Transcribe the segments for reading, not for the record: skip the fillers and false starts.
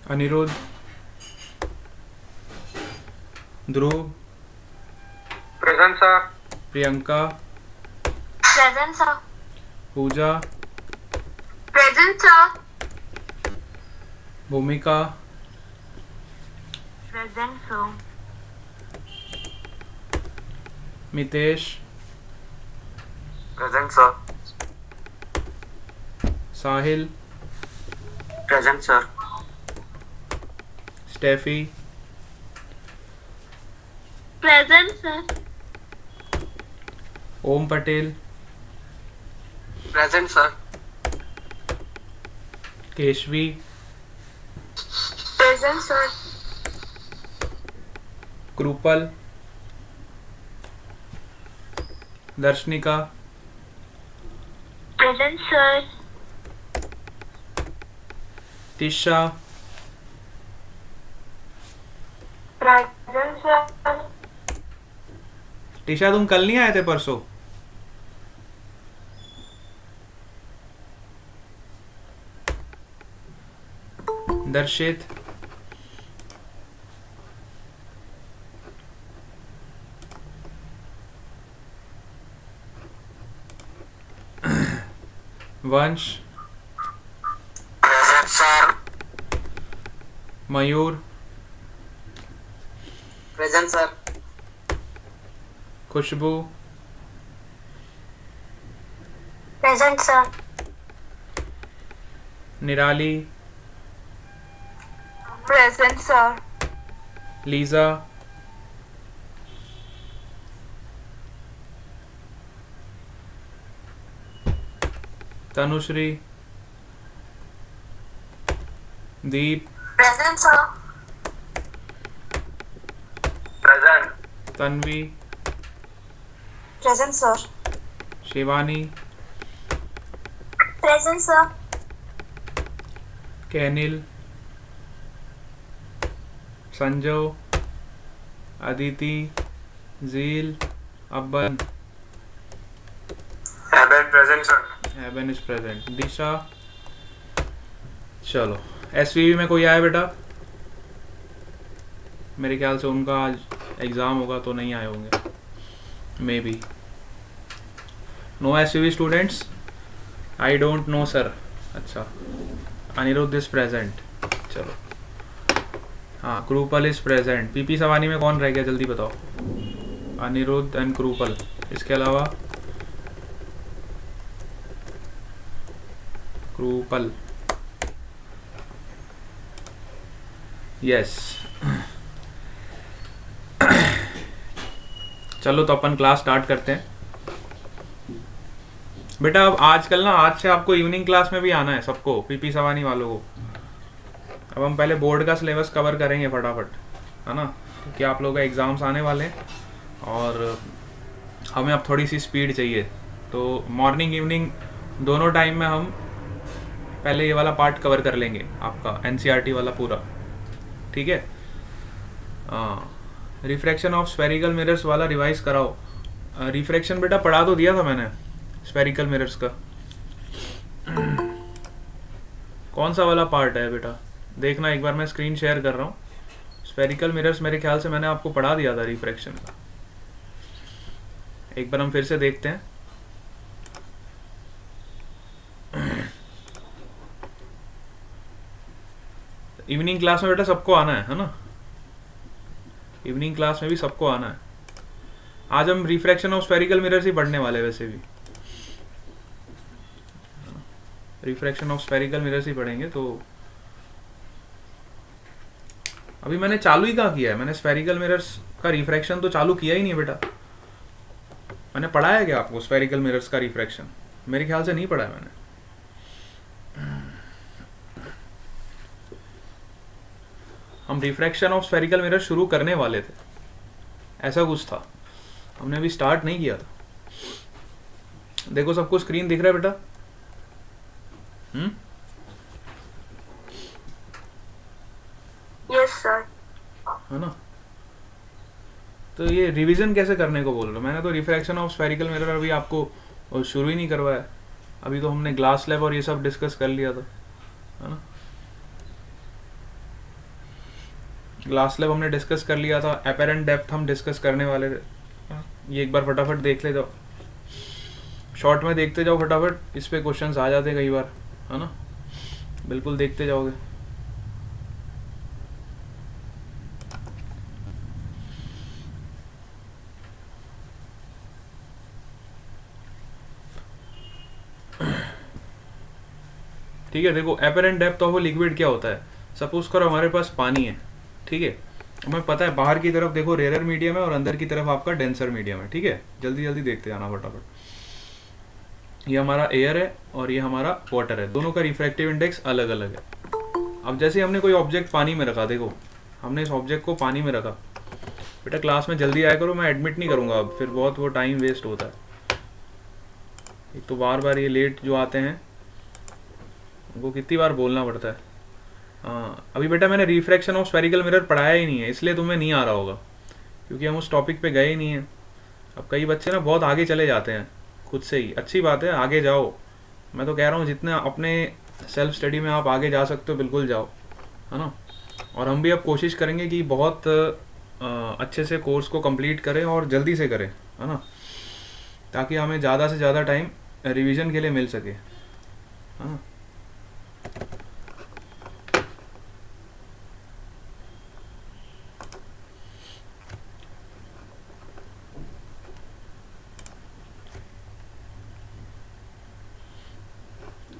Anirudh, Dhruv, present sir. Priyanka, present sir. Puja, present sir. Bhumika, present sir. Mitesh, present sir. Sahil, present sir. Steffi, present sir. Om Patel, present sir. Keshavi, present sir. Kripal, Darshnika, present sir. Tisha, present sir. Tisha तुम कल नहीं आए थे परसों? Darshit, Vansh, present sir. Mayur, present sir. Khushbu, present sir. Nirali, present sir. Lisa, Tanushree, Deep, present sir. Present. Tanvi, present sir. Shivani, present sir. Kenil, संजो, Aditi, Jeel, Abban, Eban present sir. Eban is present. Disha, चलो SVV में कोई आया बेटा? मेरे ख्याल से उनका आज एग्ज़ाम होगा तो नहीं आए होंगे, maybe. No SVV students? I don't know sir. अच्छा, अनिरुद्ध इज प्रेजेंट। चलो, हाँ, Kripal is present. PP Savani में कौन रह गया जल्दी बताओ? अनिरुद्ध एंड क्रूपल, इसके अलावा क्रूपल, यस। चलो तो अपन क्लास स्टार्ट करते हैं बेटा। अब आजकल ना, आज से आपको इवनिंग क्लास में भी आना है सबको, पीपी सवानी वालों को। अब हम पहले बोर्ड का सिलेबस कवर करेंगे फटाफट, है ना, क्योंकि आप लोगों का एग्ज़ाम्स आने वाले हैं और हमें अब थोड़ी सी स्पीड चाहिए। तो मॉर्निंग इवनिंग दोनों टाइम में हम पहले ये वाला पार्ट कवर कर लेंगे, आपका एनसीईआरटी वाला पूरा, ठीक है? रिफ्रैक्शन ऑफ स्फेरिकल मिरर्स वाला रिवाइज कराओ। रिफ्रैक्शन बेटा पढ़ा तो दिया था मैंने, स्फेरिकल मिरर्स का। कौन सा वाला पार्ट है बेटा? देखना एक बार, मैं स्क्रीन शेयर कर रहा हूँ। स्फेरिकल मिरर्स मेरे ख्याल से मैंने आपको पढ़ा दिया था रिफ्रैक्शन का। एक बार हम फिर से देखते हैं। इवनिंग क्लास में बेटा सबको आना है ना? इवनिंग क्लास में भी सबको आना है। आज हम रिफ्रैक्शन ऑफ स्फेरिकल मिरर्स ही पढ़ने वाले हैं, वैसे भी रिफ्रैक्शन ऑफ स्फेरिकल मिरर्स ही पढ़ेंगे। तो अभी मैंने चालू ही कहाँ किया है? मैंने स्फेरिकल मिरर्स का रिफ्रैक्शन तो चालू किया ही नहीं बेटा। मैंने पढ़ाया क्या आपको स्फेरिकल मिरर्स का रिफ्रैक्शन? मेरे ख्याल से नहीं पढ़ा है मैंने। हम रिफ्रैक्शन ऑफ स्फेरिकल मिरर शुरू करने वाले थे, ऐसा कुछ था। हमने अभी स्टार्ट नहीं किया था। देखो सबको स्क्रीन दिख रहा है बेटा? Yes sir. है ना? तो ये रिवीजन कैसे करने को बोल रहे हो? मैंने तो रिफ्रैक्शन ऑफ स्फेरिकल मिरर अभी आपको शुरू ही नहीं करवाया। अभी तो हमने ग्लास स्लैब और ये सब डिस्कस कर लिया था, है ना? ग्लास स्लैब हमने डिस्कस कर लिया था, एपेरेंट डेप्थ हम डिस्कस करने वाले थे। ये एक बार फटाफट देख ले जाओ, शॉर्ट में देखते जाओ फटाफट, इस पे क्वेश्चंस आ जाते कई बार, है ना, बिल्कुल देखते जाओगे। ठीक है, देखो एपेरेंट डेप्थ ऑफ लिक्विड क्या होता है। सपोज करो हमारे पास पानी है, ठीक है, हमें पता है बाहर की तरफ देखो रेयर मीडियम है और अंदर की तरफ आपका डेंसर मीडियम है, ठीक है, जल्दी जल्दी देखते जाना फटाफट। ये हमारा एयर है और ये हमारा वाटर है, दोनों का रिफ्रैक्टिव इंडेक्स अलग अलग है। अब जैसे हमने कोई ऑब्जेक्ट पानी में रखा, देखो हमने इस ऑब्जेक्ट को पानी में रखा, बेटा क्लास में जल्दी आया करो, मैं एडमिट नहीं करूँगा अब, फिर बहुत वो टाइम वेस्ट होता है। एक तो बार बार ये लेट जो आते हैं उनको कितनी बार बोलना पड़ता है। हाँ, अभी बेटा मैंने रिफ्रैक्शन ऑफ स्फेरिकल मिरर पढ़ाया ही नहीं है, इसलिए तुम्हें नहीं आ रहा होगा, क्योंकि हम उस टॉपिक पे गए ही नहीं हैं। अब कई बच्चे ना बहुत आगे चले जाते हैं खुद से ही, अच्छी बात है, आगे जाओ, मैं तो कह रहा हूँ जितना अपने सेल्फ स्टडी में आप आगे जा सकते हो बिल्कुल जाओ, है ना। और हम भी अब कोशिश करेंगे कि बहुत अच्छे से कोर्स को कंप्लीट करें और जल्दी से करें, है ना, ताकि हमें ज़्यादा से ज़्यादा टाइम रिवीजन के लिए मिल सके, है ना।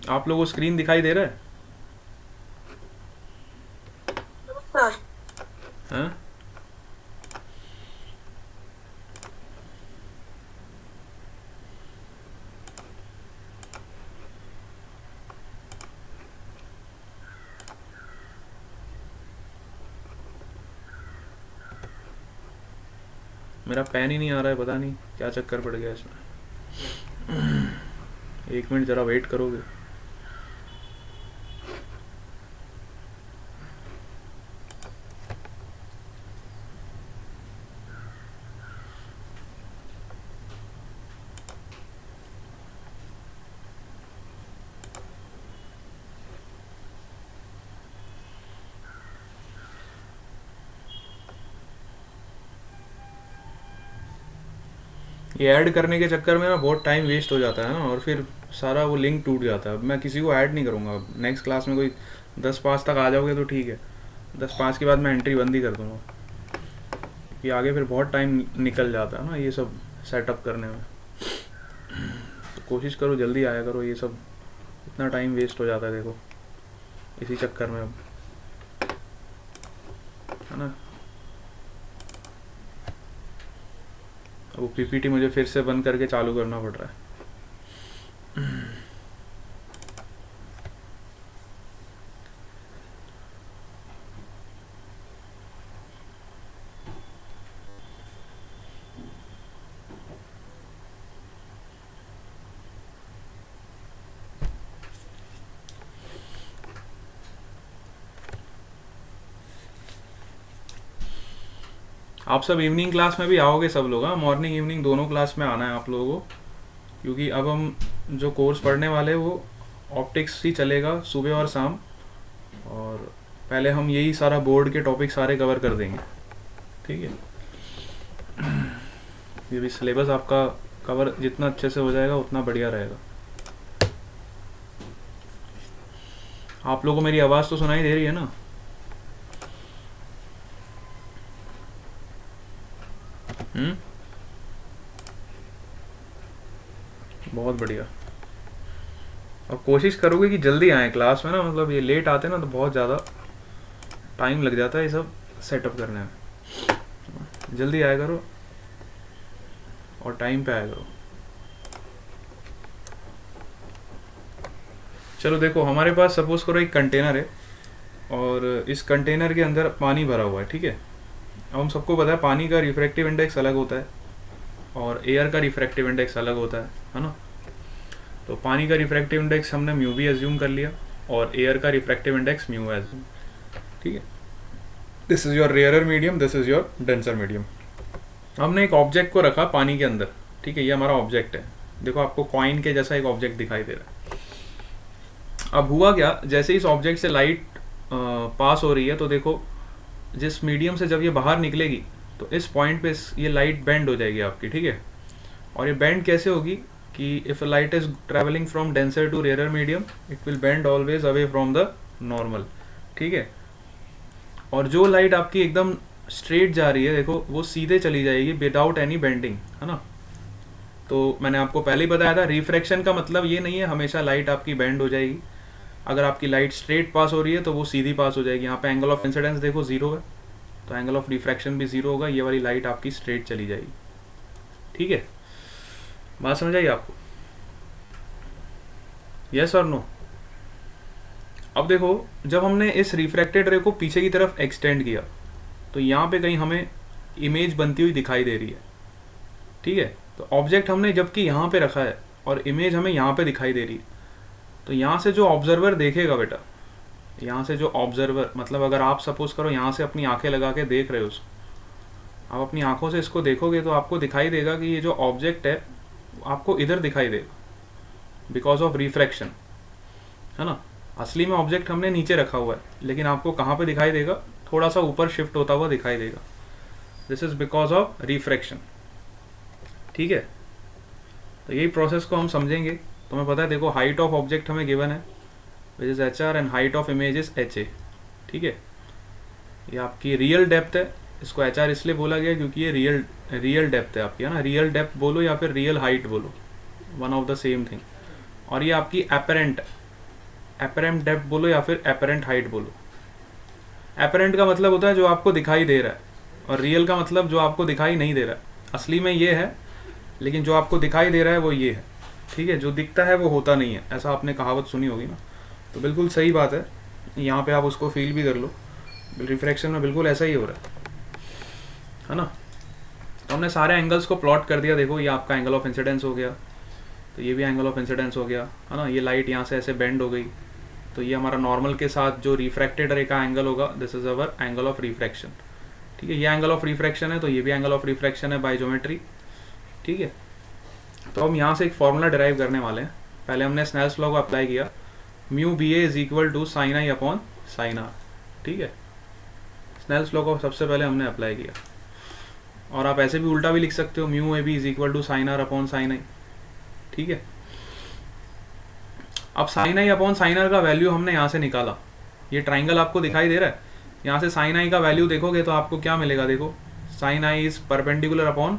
आप लोगों को स्क्रीन दिखाई दे रहा है? सर हाँ, मेरा पेन ही नहीं आ रहा है, पता नहीं क्या चक्कर पड़ गया इसमें। एक मिनट ज़रा वेट करोगे? ये ऐड करने के चक्कर में ना बहुत टाइम वेस्ट हो जाता है ना, और फिर सारा वो लिंक टूट जाता है। अब मैं किसी को ऐड नहीं करूँगा, नेक्स्ट क्लास में कोई 10-5 तक आ जाओगे तो ठीक है, 10-5 के बाद मैं एंट्री बंद ही कर दूँगा, कि आगे फिर बहुत टाइम निकल जाता है ना ये सब सेटअप करने में। तो कोशिश करो जल्दी आया करो, ये सब इतना टाइम वेस्ट हो जाता है देखो इसी चक्कर में, अब है ना। अब वो पीपीटी मुझे फिर से बंद करके चालू करना पड़ रहा है। आप सब इवनिंग क्लास में भी आओगे सब लोग, हाँ, मॉर्निंग इवनिंग दोनों क्लास में आना है आप लोगों को, क्योंकि अब हम जो कोर्स पढ़ने वाले हैं वो ऑप्टिक्स ही चलेगा सुबह और शाम, और पहले हम यही सारा बोर्ड के टॉपिक सारे कवर कर देंगे, ठीक है। ये भी सिलेबस आपका कवर जितना अच्छे से हो जाएगा उतना बढ़िया रहेगा। आप लोगों को मेरी आवाज़ तो सुनाई दे रही है ना? बहुत बढ़िया। और कोशिश करोगे कि जल्दी आए क्लास में ना, मतलब ये लेट आते हैं ना तो बहुत ज़्यादा टाइम लग जाता है ये सब सेटअप करने में। जल्दी आया करो और टाइम पे आया करो। चलो देखो, हमारे पास सपोज करो एक कंटेनर है और इस कंटेनर के अंदर पानी भरा हुआ है, ठीक है। अब हम सबको पता है पानी का रिफ्रैक्टिव इंडेक्स अलग होता है और एयर का रिफ्रैक्टिव इंडेक्स अलग होता है ना। तो पानी का रिफ्रैक्टिव इंडेक्स हमने म्यू भी एज्यूम कर लिया और एयर का रिफ्रैक्टिव इंडेक्स म्यू एज्यूम, ठीक है। This is your rarer medium, this is your denser medium. हमने एक ऑब्जेक्ट को रखा पानी के अंदर, ठीक है, ये हमारा ऑब्जेक्ट है। देखो आपको कॉइन के जैसा एक ऑब्जेक्ट दिखाई दे रहा है। अब हुआ क्या, जैसे इस ऑब्जेक्ट से लाइट पास हो रही है तो देखो जिस मीडियम से जब ये बाहर निकलेगी तो इस पॉइंट पे ये लाइट बेंड हो जाएगी आपकी, ठीक है। और ये बेंड कैसे होगी कि if light is travelling from denser to rare medium it will bend always away from the normal, ठीक है। और जो लाइट आपकी एकदम स्ट्रेट जा रही है देखो वो सीधे चली जाएगी विदाउट एनी बेंडिंग, है ना। तो मैंने आपको पहले ही बताया था रिफ्रैक्शन का मतलब ये नहीं है हमेशा लाइट आपकी बेंड हो जाएगी। अगर आपकी लाइट स्ट्रेट पास हो रही है तो वो सीधी पास हो जाएगी। यहाँ पे एंगल ऑफ इंसिडेंस देखो 0 है तो एंगल ऑफ रिफ्रैक्शन भी 0 होगा, ये वाली लाइट आपकी स्ट्रेट चली जाएगी, ठीक है। बात समझ आई आपको? यस और नो? अब देखो जब हमने इस रिफ्रैक्टेड रे को पीछे की तरफ एक्सटेंड किया तो यहाँ पे कहीं हमें इमेज बनती हुई दिखाई दे रही है, ठीक है। तो ऑब्जेक्ट हमने जबकि यहाँ पे रखा है और इमेज हमें यहाँ पे दिखाई दे रही है, तो यहाँ से जो ऑब्जर्वर देखेगा बेटा, यहाँ से जो ऑब्जर्वर मतलब अगर आप सपोज करो यहाँ से अपनी आंखें लगा के देख रहे हो उसको, आप अपनी आंखों से इसको देखोगे तो आपको दिखाई देगा कि ये जो ऑब्जेक्ट है आपको इधर दिखाई देगा बिकॉज ऑफ रिफ्रैक्शन, है ना। असली में ऑब्जेक्ट हमने नीचे रखा हुआ है लेकिन आपको कहाँ पे दिखाई देगा, थोड़ा सा ऊपर शिफ्ट होता हुआ दिखाई देगा। This is because of refraction, ठीक है। तो यही प्रोसेस को हम समझेंगे। तुम्हें पता है देखो हाइट ऑफ ऑब्जेक्ट हमें गिवन है which is HR and height of image is HA, ठीक है। ये आपकी रियल डेप्थ है, इसको HR इसलिए बोला गया क्योंकि ये रियल डेप्थ है आपकी, है ना। रियल डेप्थ बोलो या फिर रियल हाइट बोलो, one of the same thing. और ये आपकी एपरेंट डेप्थ बोलो या फिर एपरेंट हाइट बोलो। एपरेंट का मतलब होता है जो आपको दिखाई दे रहा है और रियल का मतलब जो आपको दिखाई नहीं दे रहा है। असली में ये है लेकिन जो आपको दिखाई दे रहा है वो ये है, ठीक है। जो दिखता है वो होता नहीं है, ऐसा आपने कहावत सुनी होगी ना। तो बिल्कुल सही बात है, यहाँ पे आप उसको फील भी कर लो, रिफ्रैक्शन में बिल्कुल ऐसा ही हो रहा है ना। तो हमने सारे एंगल्स को प्लॉट कर दिया। देखो ये आपका एंगल ऑफ इंसिडेंस हो गया, तो ये भी एंगल ऑफ इंसिडेंस हो गया, है ना। ये लाइट यहाँ से ऐसे बेंड हो गई तो ये हमारा नॉर्मल के साथ जो रिफ्रैक्टेड रे का एंगल होगा this is our angle of refraction, ठीक है। ये एंगल ऑफ रिफ्रैक्शन है तो ये भी एंगल ऑफ रिफ्रैक्शन है बाय ज्योमेट्री, ठीक है। तो हम यहाँ से एक फॉर्मूला डिराइव करने वाले हैं। पहले हमने स्नेल्स लॉ को अप्लाई किया, mu B A is equal to sine I upon sine r, ठीक है। स्नेल्स लॉ को सबसे पहले हमने अप्लाई किया। और आप ऐसे भी उल्टा भी लिख सकते हो, mu A B is equal to sine r upon sine i, ठीक है। अब साइन आई अपॉन साइन आर का वैल्यू हमने यहाँ से निकाला। ये ट्राइंगल आपको दिखाई दे रहा है, यहाँ से साइन आई का वैल्यू देखोगे तो आपको क्या मिलेगा, देखो sine i is perpendicular upon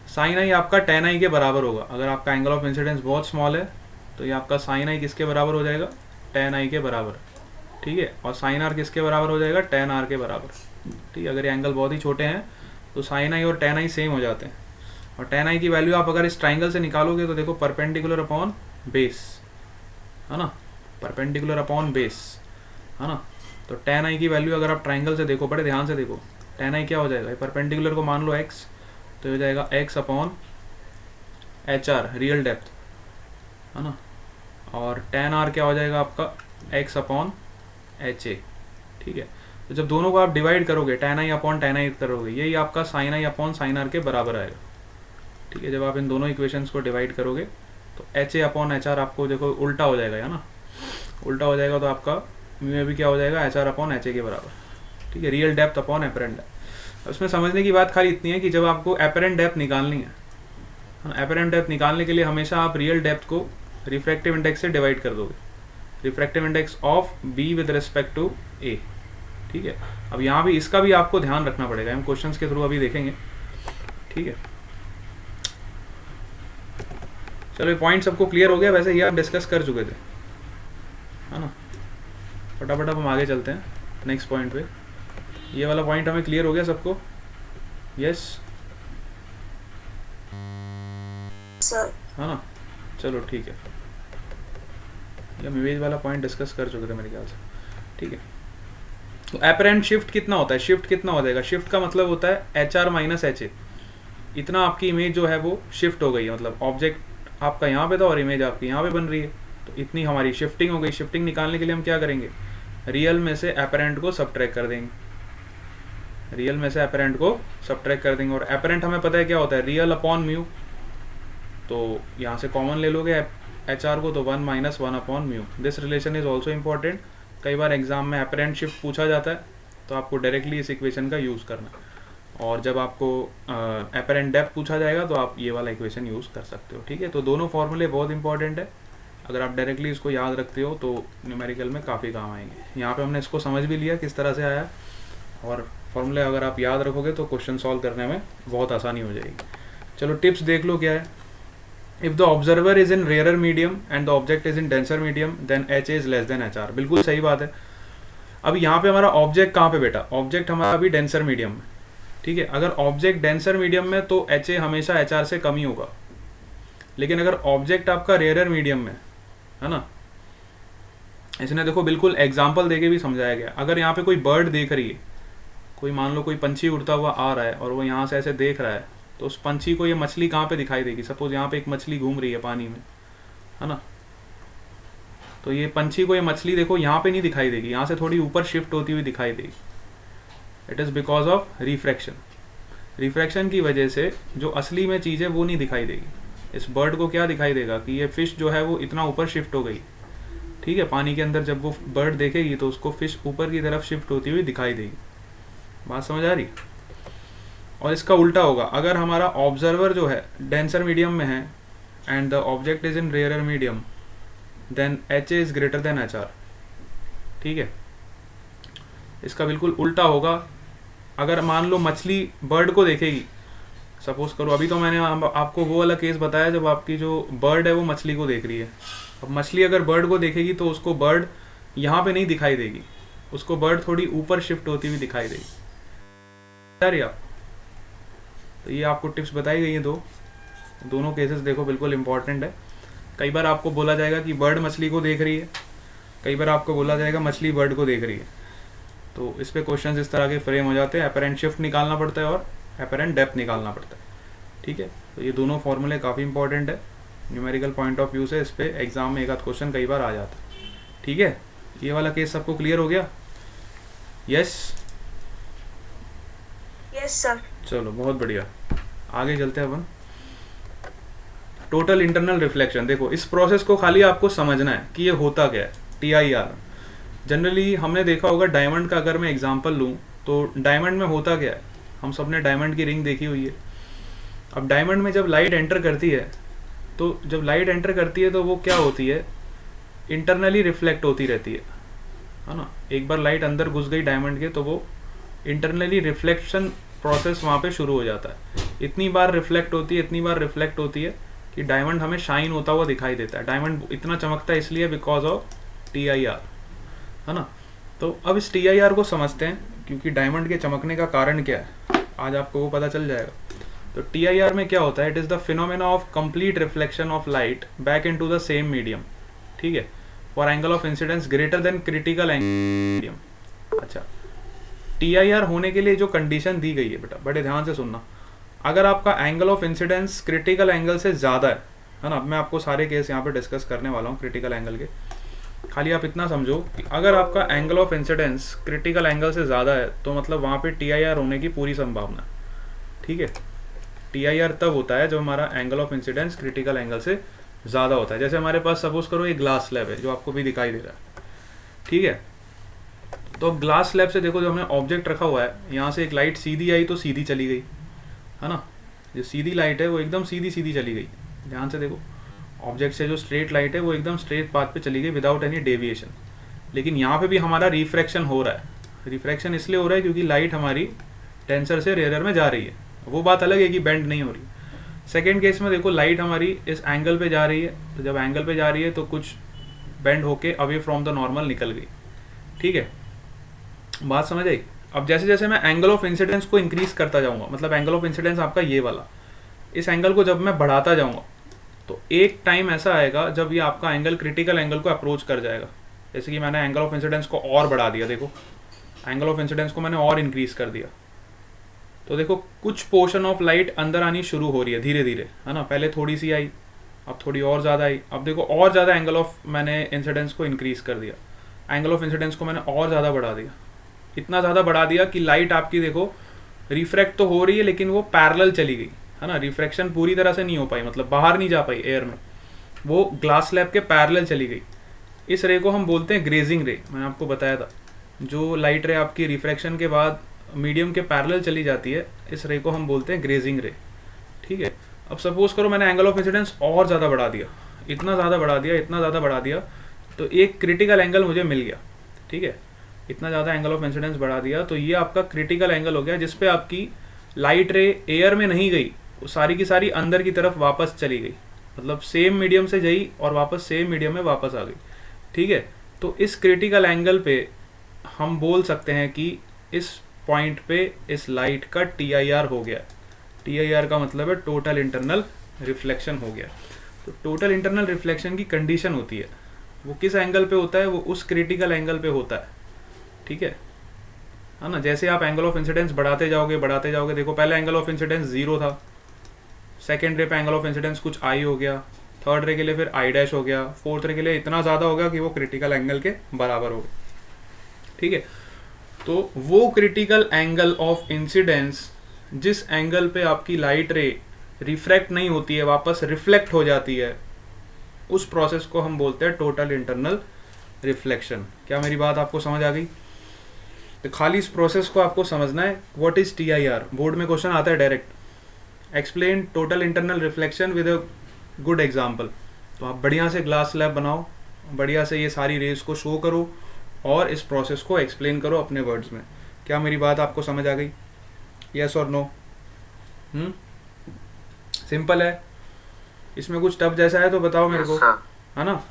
sine i आपका टेन आई के बराबर होगा। अगर आपका एंगल ऑफ इंसिडेंस बहुत स्मॉल है तो ये आपका साइन आई किसके बराबर हो जाएगा, टेन आई के बराबर, ठीक है। और साइन आर किसके बराबर हो जाएगा, टेन आर के बराबर, ठीक है। अगर ये एंगल बहुत ही छोटे हैं तो साइन आई और टेन आई सेम हो जाते हैं। और टेन आई की वैल्यू आप अगर इस ट्राइंगल से निकालोगे तो देखो परपेंडिकुलर अपॉन बेस, है ना, परपेंडिकुलर अपॉन बेस, है ना। तो टेन आई की वैल्यू अगर आप ट्राइंगल से देखो, बड़े ध्यान से देखो, टेन आई क्या हो जाएगा, परपेंडिकुलर को मान लो x, तो हो जाएगा x upon HR real depth, है ना। और टेन आर क्या हो जाएगा आपका x अपॉन HA, ठीक है। तो जब दोनों को आप डिवाइड करोगे tan i upon tan i करोगे, यही आपका साइन आई अपॉन साइन आर के बराबर आएगा, ठीक है। जब आप इन दोनों इक्वेशंस को डिवाइड करोगे तो HA अपॉन HR आपको देखो उल्टा हो जाएगा, है ना, उल्टा हो जाएगा। तो आपका म्यू ए भी क्या हो जाएगा, HR अपॉन HA के बराबर, ठीक है। Real depth upon apparent depth. उसमें समझने की बात खाली इतनी है कि जब आपको एपरेंट डेप्थ निकालनी है, एपरेंट डेप्थ निकालने के लिए हमेशा आप रियल डेप्थ को रिफ्रैक्टिव इंडेक्स से डिवाइड कर दोगे, refractive index of B with respect to A, ठीक है। अब यहाँ भी इसका भी आपको ध्यान रखना पड़ेगा, हम क्वेश्चंस के थ्रू अभी देखेंगे, ठीक है। चलो ये पॉइंट सबको क्लियर हो गया, वैसे ये आप डिस्कस कर चुके थे, है ना। फटाफट अब हम आगे चलते हैं नेक्स्ट पॉइंट पे। ये वाला पॉइंट हमें क्लियर हो गया सबको, यस सर। है ना। चलो ठीक है, ये हम इमेज वाला पॉइंट डिस्कस कर चुके थे मेरे ख्याल से, ठीक है। तो एपरेंट शिफ्ट कितना होता है, शिफ्ट कितना हो जाएगा, शिफ्ट का मतलब होता है HR माइनस HA, इतना आपकी इमेज जो है वो शिफ्ट हो गई है। मतलब ऑब्जेक्ट आपका यहाँ पे था और इमेज आपकी यहाँ पे बन रही है, तो इतनी हमारी शिफ्टिंग हो गई। शिफ्टिंग निकालने के लिए हम क्या करेंगे, रियल में से एपरेंट को सबट्रैक्ट कर देंगे, रियल में से एपरेंट को सबट्रैक्ट कर देंगे। और एपरेंट हमें पता है क्या होता है, रियल अपॉन म्यू, तो यहाँ से कॉमन ले लोगे HR को, तो 1 minus 1 upon mu. This relation is also important, कई बार एग्जाम में एपरेंट शिफ्ट पूछा जाता है, तो आपको डायरेक्टली इस इक्वेशन का यूज़ करना है। और जब आपको एपरेंट डेप्थ पूछा जाएगा तो आप ये वाला इक्वेशन यूज़ कर सकते हो, ठीक है। तो दोनों फॉर्मूले बहुत इंपॉर्टेंट है, अगर आप डायरेक्टली इसको याद रखते हो तो न्यूमेरिकल में काफ़ी काम आएंगे। यहाँ पे हमने इसको समझ भी लिया किस तरह से आया, और फॉर्मूले अगर आप याद रखोगे तो क्वेश्चन सॉल्व करने में बहुत आसानी हो जाएगी। चलो टिप्स देख लो क्या है। If the observer is in rarer medium and the object is in denser medium then h is less than h r. बिल्कुल सही बात है। अब यहाँ पे हमारा ऑब्जेक्ट कहाँ पे बेटा, ऑब्जेक्ट हमारा अभी डेंसर मीडियम में, ठीक है। अगर ऑब्जेक्ट डेंसर मीडियम में तो एच ए हमेशा एच आर से कम ही होगा, लेकिन अगर ऑब्जेक्ट आपका रेयरर मीडियम में है ना, इसने देखो बिल्कुल एग्जाम्पल देके भी समझाया गया। अगर यहाँ पे कोई बर्ड देख रही है, कोई मान लो कोई पंछी उड़ता हुआ आ रहा है और वो यहाँ से ऐसे देख रहा है, तो उस पंछी को ये मछली कहाँ पे दिखाई देगी। सपोज यहाँ पे एक मछली घूम रही है पानी में, है ना, तो ये पंछी को ये मछली देखो यहाँ पे नहीं दिखाई देगी, यहाँ से थोड़ी ऊपर शिफ्ट होती हुई दिखाई देगी। It is because of refraction. Refraction की वजह से जो असली में चीज़ है वो नहीं दिखाई देगी। इस बर्ड को क्या दिखाई देगा कि ये फिश जो है वो इतना ऊपर शिफ्ट हो गई, ठीक है। पानी के अंदर जब वो बर्ड देखेगी तो उसको फिश ऊपर की तरफ शिफ्ट होती हुई दिखाई देगी। बात समझ आ रही। और इसका उल्टा होगा, अगर हमारा ऑब्जर्वर जो है डेंसर मीडियम में है and the object is in rarer medium then h is greater than h r, ठीक है। इसका बिल्कुल उल्टा होगा। अगर मान लो मछली बर्ड को देखेगी, सपोज करो, अभी तो मैंने आपको वो वाला केस बताया जब आपकी जो बर्ड है वो मछली को देख रही है। अब मछली अगर बर्ड को देखेगी तो उसको बर्ड यहाँ पे नहीं दिखाई देगी, उसको बर्ड थोड़ी ऊपर शिफ्ट होती हुई दिखाई देगी। आप तो ये आपको टिप्स बताई गई हैं दोनों केसेस देखो बिल्कुल इंपॉर्टेंट है। कई बार आपको बोला जाएगा कि बर्ड मछली को देख रही है, कई बार आपको बोला जाएगा मछली बर्ड को देख रही है। तो इस पे क्वेश्चंस इस तरह के फ्रेम हो जाते हैं। एपरेंट शिफ्ट निकालना पड़ता है और एपरेंट डेप्थ निकालना पड़ता है, ठीक है। तो ये दोनों फॉर्मूले काफ़ी इंपॉर्टेंट है न्यूमेरिकल पॉइंट ऑफ व्यू से। इस पे एग्जाम में एक आध क्वेश्चन कई बार आ जाता है, ठीक है। ये वाला केस सबको क्लियर हो गया? Yes yes sir. चलो बहुत बढ़िया, आगे चलते हैं अपन। Total internal reflection. देखो इस प्रोसेस को खाली आपको समझना है कि ये होता क्या है। TIR जनरली हमने देखा होगा डायमंड का, अगर मैं एग्जांपल लूँ तो डायमंड में होता क्या है, हम सब ने डायमंड की रिंग देखी हुई है। अब डायमंड में जब लाइट एंटर करती है तो जब लाइट एंटर करती है तो वो क्या होती है, इंटरनली रिफ्लेक्ट होती रहती है ना। एक बार लाइट अंदर घुस गई डायमंड के तो वो इंटरनली रिफ्लेक्शन प्रोसेस वहाँ पे शुरू हो जाता है। इतनी बार रिफ्लेक्ट होती है, इतनी बार रिफ्लेक्ट होती है कि डायमंड हमें शाइन होता हुआ दिखाई देता है। डायमंड इतना चमकता है इसलिए बिकॉज ऑफ TIR, है ना। तो अब इस TIR को समझते हैं, क्योंकि डायमंड के चमकने का कारण क्या है आज आपको वो पता चल जाएगा। तो TIR में क्या होता है, it is the phenomena of complete reflection of light back into the same medium, ठीक है, for angle of incidence greater than critical angle medium. अच्छा, TIR होने के लिए जो कंडीशन दी गई है बेटा, बड़े ध्यान से सुनना। अगर आपका angle of incidence critical angle से ज़्यादा है ना, मैं आपको सारे केस यहाँ पे डिस्कस करने वाला हूँ क्रिटिकल एंगल के, खाली आप इतना समझो कि अगर आपका angle of incidence critical angle से ज़्यादा है तो मतलब वहाँ पे TIR होने की पूरी संभावना, ठीक है। TIR तब होता है जब हमारा angle of incidence critical angle से ज़्यादा होता है। जैसे हमारे पास सपोज करो ये ग्लास स्लैब है जो आपको भी दिखाई दे रहा है, ठीक है। तो ग्लास स्लैब से देखो जो हमने ऑब्जेक्ट रखा हुआ है, यहाँ से एक लाइट सीधी आई तो सीधी चली गई, है ना। जो सीधी लाइट है वो एकदम सीधी सीधी चली गई। ध्यान से देखो, ऑब्जेक्ट से जो स्ट्रेट लाइट है वो एकदम स्ट्रेट पाथ पे चली गई विदाउट एनी डेविएशन। लेकिन यहाँ पे भी हमारा रिफ्रैक्शन हो रहा है। रिफ्रैक्शन इसलिए हो रहा है क्योंकि लाइट हमारी टेंसर से रेयरर में जा रही है, वो बात अलग है कि बेंड नहीं हो रही। सेकेंड केस में देखो लाइट हमारी इस एंगल पे जा रही है, तो जब एंगल पे जा रही है तो कुछ बेंड होके अवे फ्रॉम द नॉर्मल निकल गई, ठीक है। बात समझ आई? अब जैसे जैसे मैं एंगल ऑफ इंसिडेंस को इंक्रीज करता जाऊंगा, मतलब एंगल ऑफ इंसिडेंस आपका ये वाला, इस एंगल को जब मैं बढ़ाता जाऊंगा तो एक टाइम ऐसा आएगा जब ये आपका एंगल क्रिटिकल एंगल को अप्रोच कर जाएगा। जैसे कि मैंने एंगल ऑफ इंसिडेंस को और बढ़ा दिया, देखो एंगल ऑफ इंसिडेंस को मैंने और इंक्रीज कर दिया, तो देखो कुछ पोर्शन ऑफ लाइट अंदर आनी शुरू हो रही है धीरे धीरे, है ना। पहले थोड़ी सी आई, अब थोड़ी और ज़्यादा आई, अब देखो और ज़्यादा एंगल ऑफ मैंने इंसिडेंस को इंक्रीज कर दिया, एंगल ऑफ इंसिडेंस को मैंने और ज़्यादा बढ़ा दिया। इतना ज़्यादा बढ़ा दिया कि लाइट आपकी देखो रिफ्रैक्ट तो हो रही है लेकिन वो पैरेलल चली गई, है ना। रिफ्रैक्शन पूरी तरह से नहीं हो पाई, मतलब बाहर नहीं जा पाई एयर में, वो ग्लास स्लैब के पैरेलल चली गई। इस रे को हम बोलते हैं ग्रेजिंग रे, मैंने आपको बताया था। जो लाइट रे आपकी रिफ्रैक्शन के बाद मीडियम के पैरेलल चली जाती है, इस रे को हम बोलते हैं ग्रेजिंग रे। ठीक है, अब सपोज करो मैंने एंगल ऑफ इंसिडेंस और ज़्यादा बढ़ा दिया, इतना ज़्यादा बढ़ा दिया, इतना ज़्यादा बढ़ा दिया, तो एक क्रिटिकल एंगल मुझे मिल गया। ठीक है, इतना ज़्यादा एंगल ऑफ इंसिडेंस बढ़ा दिया तो ये आपका क्रिटिकल एंगल हो गया, जिसपे आपकी लाइट रे एयर में नहीं गई, वो सारी की सारी अंदर की तरफ वापस चली गई, मतलब सेम मीडियम से गई और वापस सेम मीडियम में वापस आ गई। ठीक है, तो इस क्रिटिकल एंगल पे हम बोल सकते हैं कि इस पॉइंट पे इस लाइट का TIR हो गया। TIR का मतलब है टोटल इंटरनल रिफ्लेक्शन हो गया। तो टोटल इंटरनल रिफ्लेक्शन की कंडीशन होती है, वो किस एंगल पे होता है, वो उस क्रिटिकल एंगल पे होता है। ठीक है ना, जैसे आप एंगल ऑफ इंसिडेंस बढ़ाते जाओगे, देखो पहले एंगल ऑफ इंसिडेंस 0 था, सेकेंड रे पे एंगल ऑफ इंसिडेंस कुछ I हो गया, थर्ड रे के लिए फिर I' हो गया, फोर्थ रे के लिए इतना ज़्यादा हो गया कि वो क्रिटिकल एंगल के बराबर हो गया। ठीक है, तो वो क्रिटिकल एंगल ऑफ इंसिडेंस जिस एंगल पे आपकी लाइट रे रिफ्रैक्ट नहीं होती है, वापस रिफ्लेक्ट हो जाती है, उस प्रोसेस को हम बोलते हैं टोटल इंटरनल रिफ्लेक्शन। क्या मेरी बात आपको समझ आ गई? तो खाली इस प्रोसेस को आपको समझना है। What is TIR? बोर्ड में क्वेश्चन आता है direct, explain total internal reflection with a good example. तो आप बढ़िया से ग्लास स्लैब बनाओ, बढ़िया से ये सारी रेज को शो करो और इस प्रोसेस को एक्सप्लेन करो अपने वर्ड्स में। क्या मेरी बात आपको समझ आ गई? यस और नो? सिंपल है। इसमें कुछ टफ जैसा है तो बताओ मेरे को, है ना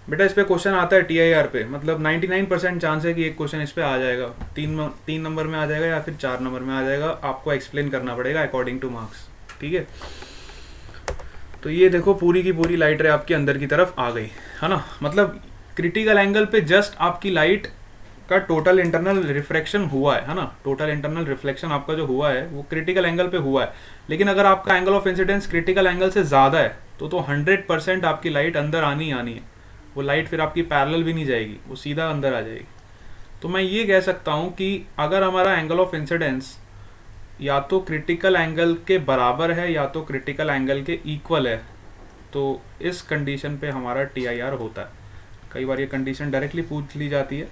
बेटा? इस पे क्वेश्चन आता है TIR पे, मतलब 99% चांस है कि एक क्वेश्चन इस पे आ जाएगा, 3 नंबर में आ जाएगा या फिर 4 नंबर में आ जाएगा। आपको एक्सप्लेन करना पड़ेगा अकॉर्डिंग टू मार्क्स। ठीक है, तो ये देखो पूरी की पूरी लाइट रे आपकी अंदर की तरफ आ गई, है ना? मतलब क्रिटिकल एंगल पे जस्ट आपकी लाइट का टोटल इंटरनल रिफ्रैक्शन हुआ है ना? टोटल इंटरनल रिफ्लेक्शन आपका जो हुआ है वो क्रिटिकल एंगल पे हुआ है। लेकिन अगर आपका angle of incidence critical angle से ज़्यादा है तो 100% आपकी लाइट अंदर आनी है। वो लाइट फिर आपकी पैरेलल भी नहीं जाएगी, वो सीधा अंदर आ जाएगी। तो मैं ये कह सकता हूँ कि अगर हमारा एंगल ऑफ इंसिडेंस या तो क्रिटिकल एंगल के बराबर है या तो क्रिटिकल एंगल के इक्वल है, तो इस कंडीशन पे हमारा TIR होता है। कई बार ये कंडीशन डायरेक्टली पूछ ली जाती है,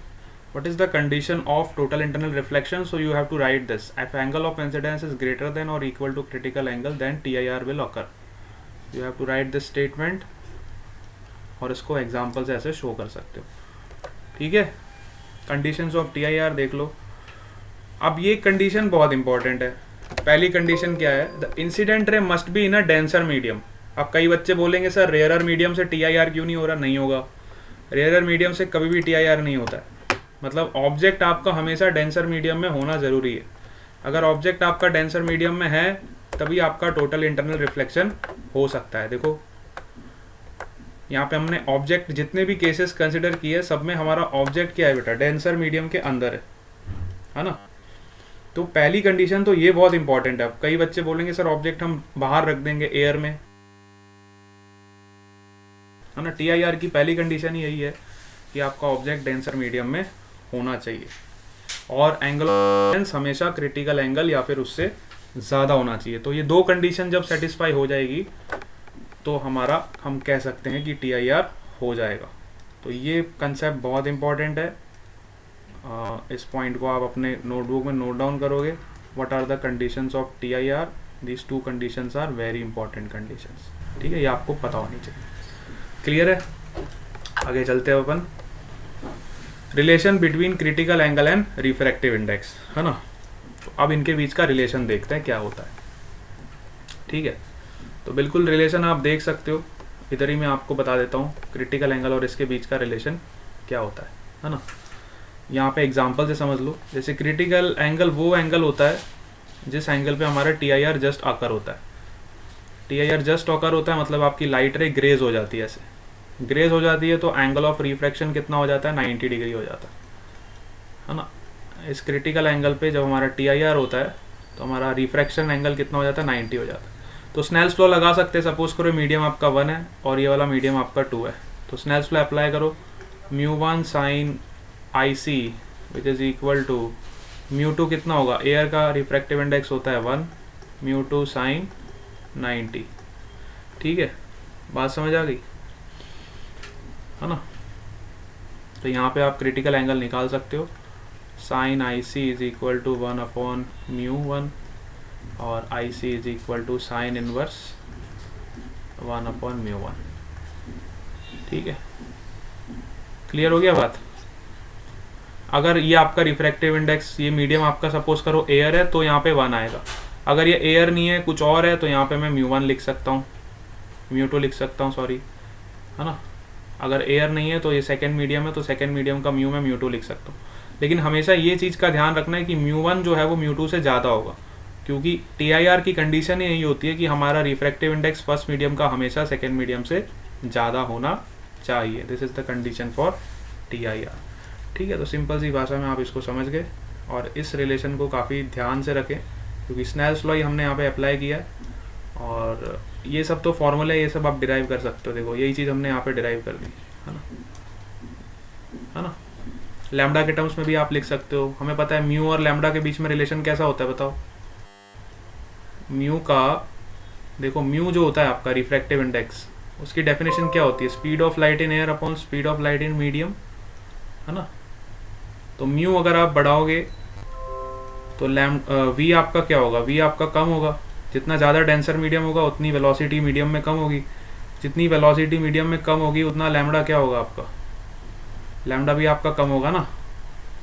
what is the condition of total internal reflection? So you have to write this, if angle of incidence is greater than और equal to critical angle then TIR will occur. You have to write this statement और इसको example से ऐसे show कर सकते हो। ठीक है, कंडीशंस ऑफ TIR देख लो। अब ये कंडीशन बहुत इंपॉर्टेंट है। पहली कंडीशन क्या है? The incident ray must be in a denser medium. अब कई बच्चे बोलेंगे सर रेयरर मीडियम से TIR क्यों नहीं हो रहा? नहीं होगा, रेयरर मीडियम से कभी भी TIR नहीं होता है। मतलब ऑब्जेक्ट आपका हमेशा डेंसर मीडियम में होना ज़रूरी है। अगर ऑब्जेक्ट आपका डेंसर मीडियम में है तभी आपका टोटल इंटरनल रिफ्लेक्शन हो सकता है। देखो यहाँ पे हमने ऑब्जेक्ट जितने भी केसेस कंसिडर किए सब में हमारा ऑब्जेक्ट क्या है बेटा? डेंसर मीडियम के अंदर है ना? तो पहली कंडीशन तो ये बहुत इंपॉर्टेंट है। अब कई बच्चे बोलेंगे सर ऑब्जेक्ट हम बाहर रख देंगे एयर में, है ना? TIR की पहली कंडीशन ही यही है कि आपका ऑब्जेक्ट डेंसर मीडियम में होना चाहिए और एंगल ऑफ इंसिडेंस हमेशा क्रिटिकल एंगल या फिर उससे ज़्यादा होना चाहिए। तो ये दो कंडीशन जब सेटिस्फाई हो जाएगी तो हमारा हम कह सकते हैं कि TIR हो जाएगा। तो ये कंसेप्ट बहुत इंपॉर्टेंट है। इस पॉइंट को आप अपने नोटबुक में नोट डाउन करोगे। What are the conditions of TIR? These 2 conditions are very important conditions. ठीक है, ये आपको पता होनी चाहिए। क्लियर है? आगे चलते हैं अपन। Relation between critical angle and refractive index, है ना? तो अब इनके बीच का रिलेशन देखते हैं क्या होता है। ठीक है, तो बिल्कुल रिलेशन आप देख सकते हो, इधर ही मैं आपको बता देता हूँ क्रिटिकल एंगल और इसके बीच का रिलेशन क्या होता है ना? यहाँ पे एग्जांपल से समझ लो। जैसे क्रिटिकल एंगल वो एंगल होता है जिस एंगल पे हमारा TIR जस्ट आकर होता है। TIR जस्ट ऑकर होता है मतलब आपकी लाइट रे ग्रेज हो जाती है। ऐसे ग्रेज हो जाती है तो एंगल ऑफ रिफ्रैक्शन कितना हो जाता है? 90 डिग्री हो जाता है ना? इस क्रिटिकल एंगल पे जब हमारा TIR होता है तो हमारा रिफ्रैक्शन एंगल कितना हो जाता है? 90 हो जाता है। तो स्नेल्स लॉ लगा सकते हैं। सपोज करो मीडियम आपका 1 है और ये वाला मीडियम आपका 2 है, तो स्नेल्स लॉ अप्लाई करो। μ1 sin IC which is equal to μ2 कितना होगा? एयर का रिफ्रैक्टिव इंडेक्स होता है 1, μ2 sin 90। ठीक है, बात समझ आ गई, है ना? तो यहाँ पे आप क्रिटिकल एंगल निकाल सकते हो, sine i c is equal to 1/μ1 और i c is equal to sine inverse 1/μ1। ठीक है, क्लियर हो गया बात। अगर ये आपका रिफ्रैक्टिव इंडेक्स, ये मीडियम आपका सपोज करो एयर है, तो यहाँ पे 1 आएगा। अगर ये एयर नहीं है, कुछ और है, तो यहाँ पे मैं μ1 लिख सकता हूँ, μ2 लिख सकता हूँ, सॉरी, है ना। अगर एयर नहीं है तो ये सेकंड मीडियम है, तो सेकंड मीडियम का म्यू मैं μ2 लिख सकता हूँ। लेकिन हमेशा ये चीज़ का ध्यान रखना है कि μ1 जो है वो μ2 से ज़्यादा होगा, क्योंकि TIR की कंडीशन यही होती है कि हमारा रिफ्रैक्टिव इंडेक्स फर्स्ट मीडियम का हमेशा सेकेंड मीडियम से ज़्यादा होना चाहिए। This is the condition for TIR। ठीक है, तो सिंपल सी भाषा में आप इसको समझ गए, और इस रिलेशन को काफ़ी ध्यान से रखें, क्योंकि स्नेल्स लॉ ही हमने यहाँ पे अप्लाई किया है, और ये सब तो फॉर्मूले, ये सब आप डिराइव कर सकते हो। देखो यही चीज़ हमने यहाँ पे डिराइव कर दी, है ना। लैम्डा के टर्म्स में भी आप लिख सकते हो। हमें पता है म्यू और लैम्डा के बीच में रिलेशन कैसा होता है, बताओ। म्यू का, देखो म्यू जो होता है आपका रिफ्रैक्टिव इंडेक्स, उसकी डेफिनेशन क्या होती है, speed of light in air upon speed of light in medium, है ना। तो म्यू अगर आप बढ़ाओगे तो वी आपका क्या होगा, वी आपका कम होगा। जितना ज़्यादा डेंसर मीडियम होगा उतनी वेलोसिटी मीडियम में कम होगी, जितनी वेलोसिटी मीडियम में कम होगी उतना लैम्डा क्या होगा आपका, लैम्डा भी आपका कम होगा ना,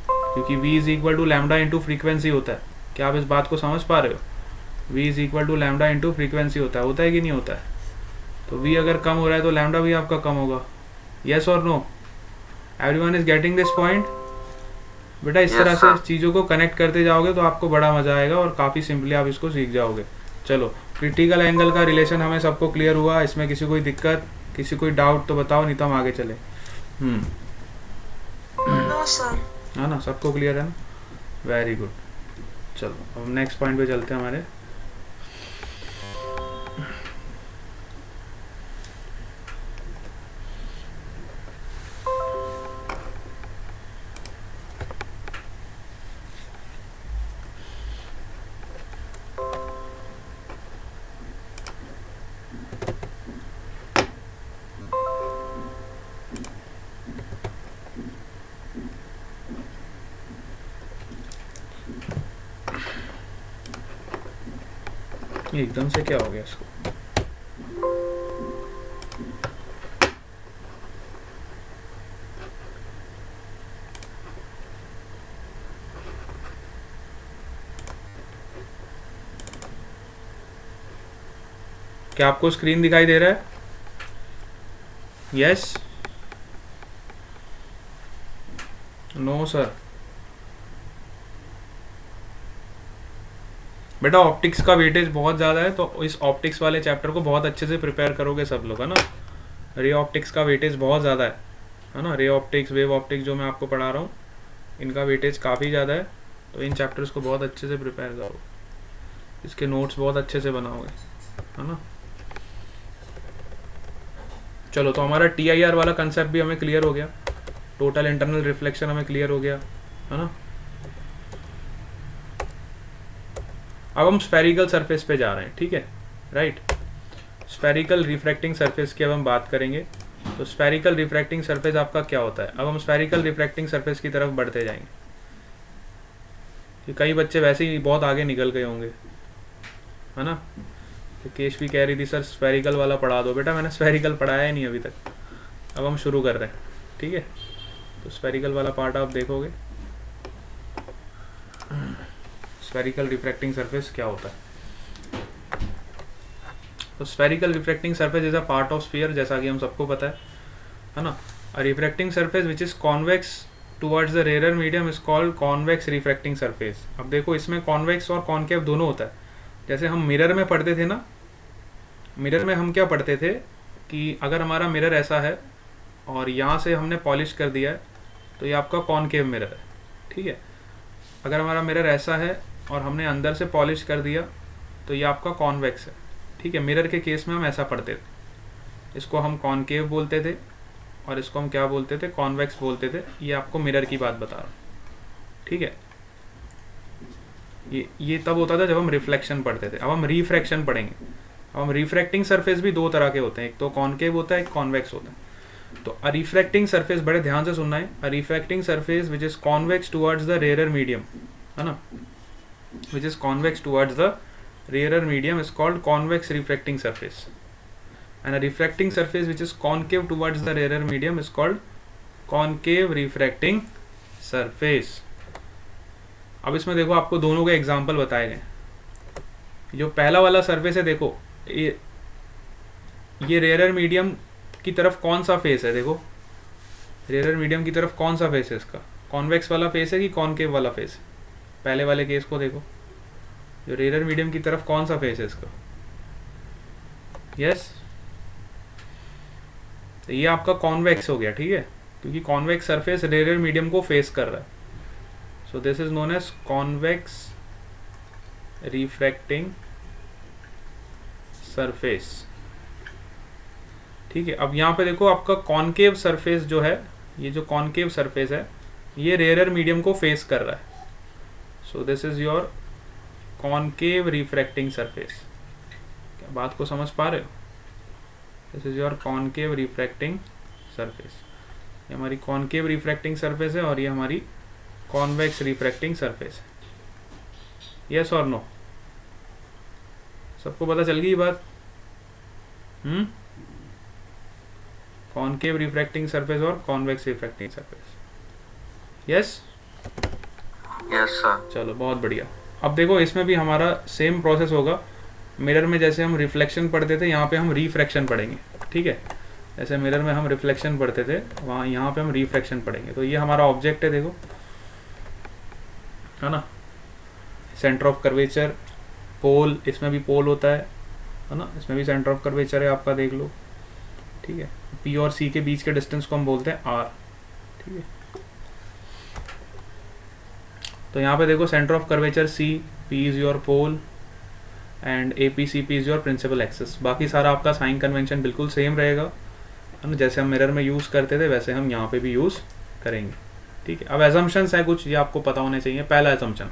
क्योंकि v is equal to lambda into frequency होता है। क्या आप इस बात को समझ पा रहे हो, v is equal to lambda into frequency होता है कि नहीं होता है। तो v अगर कम हो रहा है तो लैम्डा भी आपका कम होगा। येस और no, everyone is getting this point. बेटा इस तरह से चीज़ों को कनेक्ट करते जाओगे तो आपको बड़ा मजा आएगा और काफ़ी सिंपली आप इसको सीख जाओगे। चलो, क्रिटिकल एंगल का रिलेशन हमें सबको क्लियर हुआ। इसमें किसी कोई दिक्कत, किसी कोई डाउट तो बताओ, नहीं तो हम आगे चले। No sir. है ना, सबको क्लियर है ना, वेरी गुड। चलो अब नेक्स्ट पॉइंट पे चलते हैं हमारे। एकदम से क्या हो गया इसको, क्या आपको स्क्रीन दिखाई दे रहा है? Yes, no sir. बेटा ऑप्टिक्स का वेटेज बहुत ज़्यादा है, तो इस ऑप्टिक्स वाले चैप्टर को बहुत अच्छे से प्रिपेयर करोगे सब लोग, है ना। रे ऑप्टिक्स का वेटेज बहुत ज़्यादा है ना। रे ऑप्टिक्स, वेव ऑप्टिक्स जो मैं आपको पढ़ा रहा हूँ, इनका वेटेज काफ़ी ज़्यादा है, तो इन चैप्टर्स को बहुत अच्छे से प्रिपेयर करो, इसके नोट्स बहुत अच्छे से बनाओगे, है ना। चलो, तो हमारा TIR वाला कंसेप्ट भी हमें क्लियर हो गया, टोटल इंटरनल रिफ्लेक्शन हमें क्लियर हो गया, है ना। अब हम स्फेरिकल सरफेस पे जा रहे हैं, ठीक है, राइट। स्फेरिकल रिफ्रैक्टिंग सरफेस की अब हम बात करेंगे। तो स्फेरिकल रिफ्रैक्टिंग सरफेस आपका क्या होता है। अब हम स्फेरिकल रिफ्रैक्टिंग सरफेस की तरफ बढ़ते जाएंगे, कि कई बच्चे वैसे ही बहुत आगे निकल गए होंगे, है ना। तो केश भी कह रही थी सर स्फेरिकल वाला पढ़ा दो। बेटा मैंने स्फेरिकल पढ़ाया ही नहीं अभी तक, अब हम शुरू कर रहे हैं, ठीक है। तो स्फेरिकल वाला पार्ट आप देखोगे, स्फेरिकल रिफ्रैक्टिंग सरफेस क्या होता है। तो spherical refracting surface is a part of sphere, जैसा कि हम सबको पता है ना। A refracting surface which is convex towards the rare medium is called convex refracting surface. अब देखो इसमें कॉन्वेक्स और कॉन्केव दोनों होता है। जैसे हम मिरर में पढ़ते थे ना, मिरर में हम क्या पढ़ते थे कि अगर हमारा मिरर ऐसा है और यहाँ से हमने पॉलिश कर दिया है, तो ये आपका कॉन्केव मिरर है, ठीक है। अगर हमारा मिरर ऐसा है और हमने अंदर से पॉलिश कर दिया, तो ये आपका कॉन्वेक्स है, ठीक है। मिरर के केस में हम ऐसा पढ़ते थे, इसको हम कॉन्केव बोलते थे और इसको हम क्या बोलते थे, कॉन्वेक्स बोलते थे। ये आपको मिरर की बात बता रहा हूँ, ठीक है। ये तब होता था जब हम रिफ्लेक्शन पढ़ते थे। अब हम रिफ्रैक्शन पढ़ेंगे। अब हम रिफ्रैक्टिंग सरफेस भी दो तरह के होते हैं, एक तो कॉन्केव होता है, एक कॉन्वेक्स होता है। तो अ रिफ्रैक्टिंग सरफेस, बड़े ध्यान से सुनना है, a refracting surface which is convex towards the rare medium, है ना, which is convex towards the rare medium is called convex refracting surface, and a refracting surface which is concave towards the rare medium is called concave refracting surface. अब इसमें देखो आपको दोनों के example बताए गए। जो पहला वाला सरफेस है देखो, ये रेयर मीडियम की तरफ कौन सा फेस है, देखो रेयर मीडियम की तरफ कौन सा फेस है इसका, कॉन्वेक्स वाला फेस है कि कॉन्केव वाला फेस है? पहले वाले केस को देखो, जो रेयर मीडियम की तरफ कौन सा फेस है इसका, यस तो ये आपका कॉन्वेक्स हो गया, ठीक है, क्योंकि कॉन्वेक्स सरफेस रेयर मीडियम को फेस कर रहा है। So this is known as convex refracting surface, ठीक है। अब यहाँ पे देखो आपका कॉन्केव सरफेस जो है, ये जो कॉन्केव सरफेस है ये रेयर मीडियम को फेस कर रहा है। So this is your concave refracting surface. क्या बात को समझ पा रहे हो? This is your concave refracting surface. ये हमारी कॉन्केव रिफ्रैक्टिंग सरफेस है और ये हमारी कॉन्वेक्स रिफ्रैक्टिंग सरफेस है। यस और नो? सबको पता चल गई बात? कॉन्केव रिफ्रैक्टिंग सरफेस और convex refracting surface, yes yes sir. चलो बहुत बढ़िया। अब देखो इसमें भी हमारा सेम प्रोसेस होगा। मिरर में जैसे हम रिफ्लेक्शन पढ़ते थे, यहाँ पे हम रिफ्रैक्शन पढ़ेंगे, ठीक है। जैसे मिरर में हम रिफ्लेक्शन पढ़ते थे, वहाँ यहाँ पे हम रिफ्रैक्शन पढ़ेंगे। तो ये हमारा ऑब्जेक्ट है, देखो, है ना, सेंटर ऑफ कर्वेचर, पोल, इसमें भी पोल होता है ना, इसमें भी सेंटर ऑफ कर्वेचर है आपका, देख लो, ठीक है। पी और सी के बीच के डिस्टेंस को हम बोलते हैं आर, ठीक है। तो यहाँ पे देखो centre of curvature C, P is your pole and A P C P is your principal axis. बाकी सारा आपका साइन कन्वेंशन बिल्कुल सेम रहेगा, है ना, जैसे हम मिरर में यूज़ करते थे वैसे हम यहाँ पे भी यूज़ करेंगे, ठीक है। अब एजम्पशंस है कुछ, ये आपको पता होने चाहिए। पहला assumption,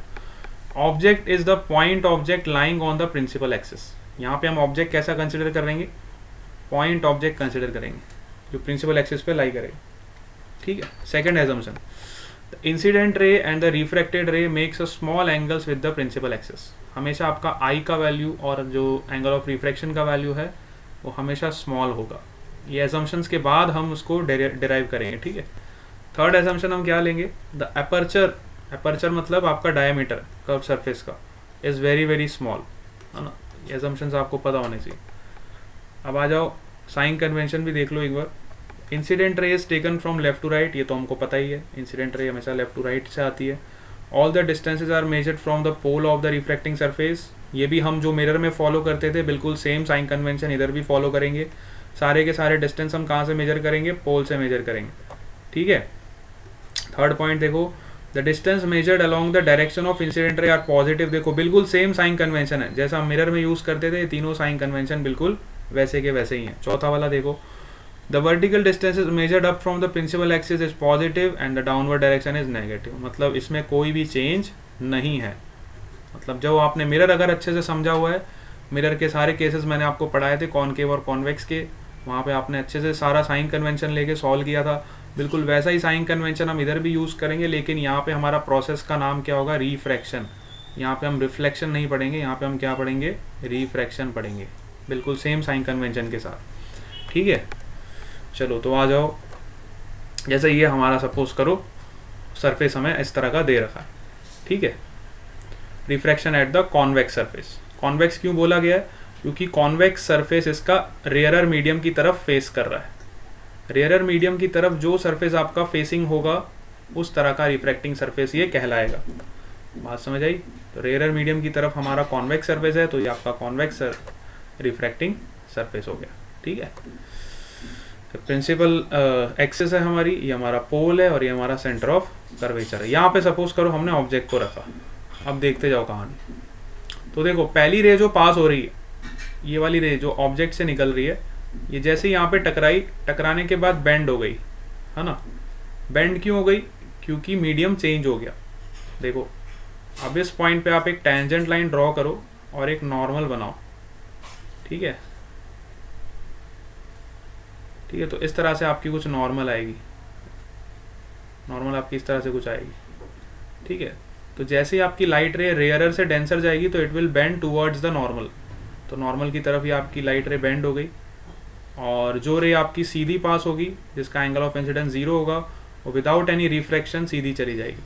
object is the point object lying on the principal axis. यहाँ पे हम ऑब्जेक्ट कैसा कंसिडर करेंगे? पॉइंट ऑब्जेक्ट कंसिडर करेंगे जो प्रिंसिपल एक्सिस पे लाई करेगा, ठीक है। Second assumption, the incident ray and the refracted ray makes a small angles with the principal axis. हमेशा आपका आई का वैल्यू और जो एंगल ऑफ रिफ्रैक्शन का वैल्यू है वो हमेशा स्मॉल होगा। ये एजम्पशंस के बाद हम उसको डिराइव करेंगे, ठीक है। थर्ड एजम्पशन हम क्या लेंगे? द अपर्चर, अपर्चर मतलब आपका डायमीटर कर्व सरफेस का, इज़ वेरी वेरी स्मॉल, है ना। ये एजम्पशंस आपको पता होने चाहिए। अब आ जाओ साइन कन्वेंशन भी देख लो एक बार। Incident ray is taken from left to right, ये तो हमको पता ही है, इंसिडेंट रे हमेशा लेफ्ट टू राइट से आती है। All the distances are measured from the pole of the refracting surface. ये भी हम जो मिरर में फॉलो करते थे बिल्कुल सेम साइन कन्वेंशन इधर भी फॉलो करेंगे। सारे के सारे डिस्टेंस हम कहाँ से मेजर करेंगे? पोल से मेजर करेंगे, ठीक है। थर्ड पॉइंट देखो, the distance measured along the direction of incident ray are positive. देखो बिल्कुल सेम साइन कन्वेंशन है जैसा हम मिरर में यूज करते थे, तीनों साइन कन्वेंशन बिल्कुल वैसे के वैसे ही हैं। चौथा वाला देखो, the vertical distance is measured up from the principal axis is positive and the downward direction is negative. मतलब इसमें कोई भी चेंज नहीं है। मतलब जो आपने मिरर अगर अच्छे से समझा हुआ है, मिरर के सारे केसेस मैंने आपको पढ़ाए थे कॉनकेव और कॉन्वेक्स के, वहाँ पे आपने अच्छे से सारा साइन कन्वेंशन लेके सॉल्व किया था। बिल्कुल वैसा ही साइन कन्वेंशन हम इधर भी यूज़ करेंगे, लेकिन यहाँ पे हमारा प्रोसेस का नाम क्या होगा? रिफ्रैक्शन। यहाँ पे हम रिफ्लेक्शन नहीं पढ़ेंगे, यहाँ पे हम क्या पढ़ेंगे? रिफ्रैक्शन पढ़ेंगे, बिल्कुल सेम साइन कन्वेंशन के साथ, ठीक है। चलो तो आ जाओ, जैसे ये हमारा सपोज करो सरफेस हमें इस तरह का दे रखा है, ठीक है। Refraction at the convex surface. Convex क्यों बोला गया है? क्योंकि कॉन्वेक्स सरफेस इसका रेयरर मीडियम की तरफ फेस कर रहा है। रेयरर मीडियम की तरफ जो सरफेस आपका फेसिंग होगा उस तरह का रिफ्रैक्टिंग सरफेस ये कहलाएगा। बात समझ आई? तो रेयरर मीडियम की तरफ हमारा कॉन्वेक्स सरफेस है, तो ये आपका कॉन्वेक्स रिफ्रैक्टिंग सरफेस हो गया, ठीक है। तो प्रिंसिपल एक्सिस है हमारी, ये हमारा पोल है और ये हमारा सेंटर ऑफ कर्वेचर है। यहाँ पे सपोज करो हमने ऑब्जेक्ट को रखा, अब देखते जाओ कहानी। तो देखो पहली रे जो पास हो रही है, ये वाली रे जो ऑब्जेक्ट से निकल रही है, ये जैसे यहाँ पे टकराई, टकराने के बाद बेंड हो गई, है ना। बेंड क्यों हो गई? क्योंकि मीडियम चेंज हो गया। देखो अब इस पॉइंट पे आप एक टेंजेंट लाइन ड्रॉ करो और एक नॉर्मल बनाओ, ठीक है। ठीक है, तो इस तरह से आपकी कुछ नॉर्मल आएगी, नॉर्मल आपकी इस तरह से कुछ आएगी। ठीक है, तो जैसे ही आपकी लाइट रे रेयरर से डेंसर जाएगी तो it will bend towards the normal, तो नॉर्मल की तरफ ही आपकी लाइट रे बेंड हो गई। और जो रे आपकी सीधी पास होगी जिसका एंगल ऑफ इंसिडेंस 0 होगा, वो विदाउट एनी रिफ्रैक्शन सीधी चली जाएगी।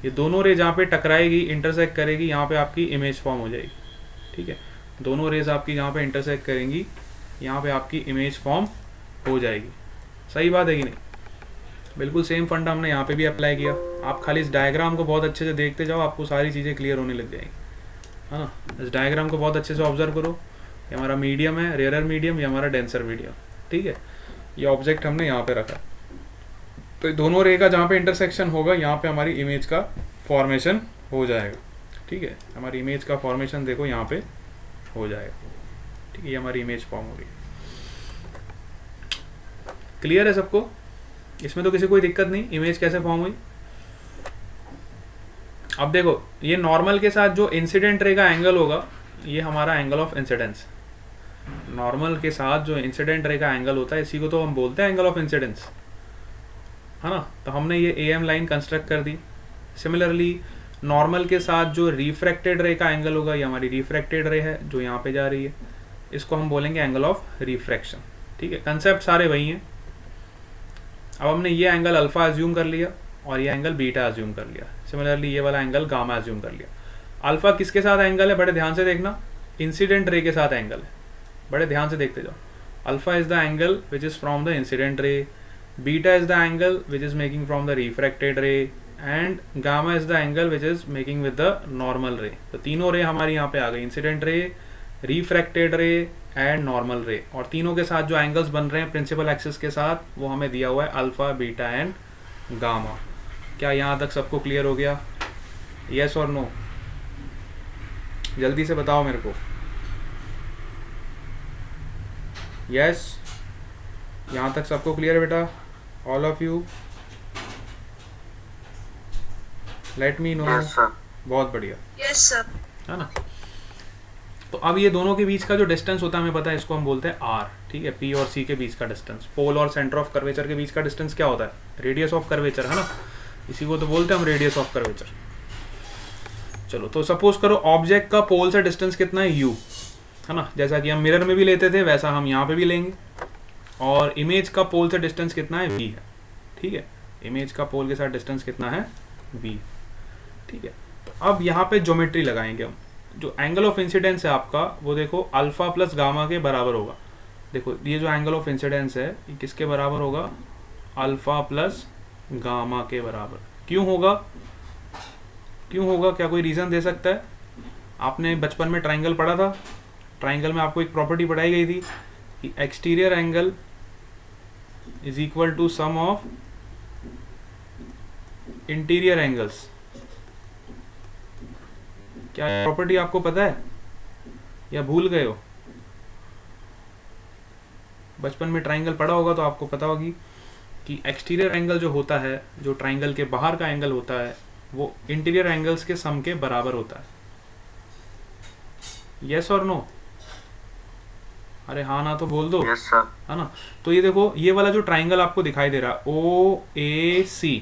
ये दोनों रे जहाँ पे टकराएगी, इंटरसेक्ट करेगी, यहाँ पे आपकी इमेज फॉर्म हो जाएगी। ठीक है, दोनों रेज आपकी जहाँ पे इंटरसेक्ट करेंगी, यहाँ पे आपकी इमेज फॉर्म हो जाएगी। सही बात है कि नहीं? बिल्कुल सेम फंडा हमने यहाँ पे भी अप्लाई किया। आप खाली इस डायग्राम को बहुत अच्छे से देखते जाओ, आपको सारी चीज़ें क्लियर होने लग जाएंगी, है ना। इस डायग्राम को बहुत अच्छे से ऑब्जर्व करो। ये हमारा मीडियम है, रेयरर मीडियम, ये हमारा डेंसर मीडियम। ठीक है, ये ऑब्जेक्ट हमने यहाँ पे रखा, तो दोनों रे का जहाँ पे इंटरसेक्शन होगा यहाँ पे हमारी इमेज का फॉर्मेशन हो जाएगा। ठीक है, हमारी इमेज का फॉर्मेशन देखो यहाँ पे हो जाएगा। ठीक है, ये हमारी इमेज फॉर्म हो गई। क्लियर है सबको? इसमें तो किसी कोई दिक्कत नहीं, इमेज कैसे फॉर्म हुई। अब देखो, ये नॉर्मल के साथ जो इंसिडेंट रे का एंगल होगा, ये हमारा एंगल ऑफ इंसिडेंस। नॉर्मल के साथ जो इंसिडेंट रे का एंगल होता है, इसी को तो हम बोलते हैं एंगल ऑफ इंसिडेंस, है ना। तो हमने ये AM लाइन कंस्ट्रक्ट कर दी। सिमिलरली नॉर्मल के साथ जो रिफ्रैक्टेड रे का एंगल होगा, ये हमारी रिफ्रैक्टेड रे है जो यहाँ पे जा रही है, इसको हम बोलेंगे एंगल ऑफ रिफ्रैक्शन। ठीक है, कंसेप्ट सारे वही हैं। अब हमने ये एंगल अल्फा एज्यूम कर लिया और ये एंगल बीटा एज्यूम कर लिया। सिमिलरली ये वाला एंगल गामा एज्यूम कर लिया। अल्फा किसके साथ एंगल है, बड़े ध्यान से देखना, इंसिडेंट रे के साथ एंगल है। बड़े ध्यान से देखते जाओ। Alpha is the angle which is from the incident रे, beta is the angle which is making from the refracted रे, and gamma is the angle which is making with the normal रे। तो तीनों रे हमारी यहाँ पे आ गई, इंसिडेंट रे, रिफ्रैक्टेड रे एंड नॉर्मल रे। और तीनों के साथ जो एंगल्स बन रहे हैं प्रिंसिपल एक्सिस के साथ, वो हमें दिया हुआ है अल्फा, बीटा एंड गामा। क्या यहाँ तक सबको क्लियर हो गया? यस और नो? जल्दी से बताओ मेरे को। यस, यहाँ तक सबको क्लियर है बेटा? All of you, let me know. Yes sir. बहुत बढ़िया, Yes, sir. है ना। तो अब ये दोनों के बीच का जो डिस्टेंस होता है हमें पता है, इसको हम बोलते हैं R। ठीक है, P और C के बीच का डिस्टेंस, पोल और सेंटर ऑफ कर्वेचर के बीच का डिस्टेंस क्या होता है? रेडियस ऑफ कर्वेचर, है ना। इसी को तो बोलते हैं हम रेडियस ऑफ कर्वेचर। चलो, तो सपोज करो ऑब्जेक्ट का पोल से डिस्टेंस कितना है, U, है ना। जैसा कि हम मिरर में भी लेते थे, वैसा हम यहाँ पे भी लेंगे। और इमेज का पोल से डिस्टेंस कितना है, V है। ठीक है, इमेज का पोल के साथ डिस्टेंस कितना है, V। ठीक है, तो अब यहाँ पे ज्योमेट्री लगाएंगे हम। जो एंगल ऑफ इंसिडेंस है आपका, वो देखो अल्फा प्लस गामा के बराबर होगा। देखो, ये जो एंगल ऑफ इंसिडेंस है, ये किसके बराबर होगा? अल्फा प्लस गामा के बराबर। क्यों होगा? क्यों होगा? क्या कोई रीज़न दे सकता है? आपने बचपन में ट्राइंगल पढ़ा था। ट्राइंगल में आपको एक प्रॉपर्टी पढ़ाई गई थी कि exterior angle is equal to sum of interior angles. क्या प्रॉपर्टी आपको पता है या भूल गए हो? बचपन में ट्राइंगल पढ़ा होगा तो आपको पता होगी कि एक्सटीरियर एंगल जो होता है, जो ट्राइंगल के बाहर का एंगल होता है, वो इंटीरियर एंगल्स के सम के बराबर होता है। यस और नो? अरे हाँ ना तो बोल दो। Yes sir. है ना। तो ये देखो, ये वाला जो ट्राइंगल आपको दिखाई दे रहा है OAC,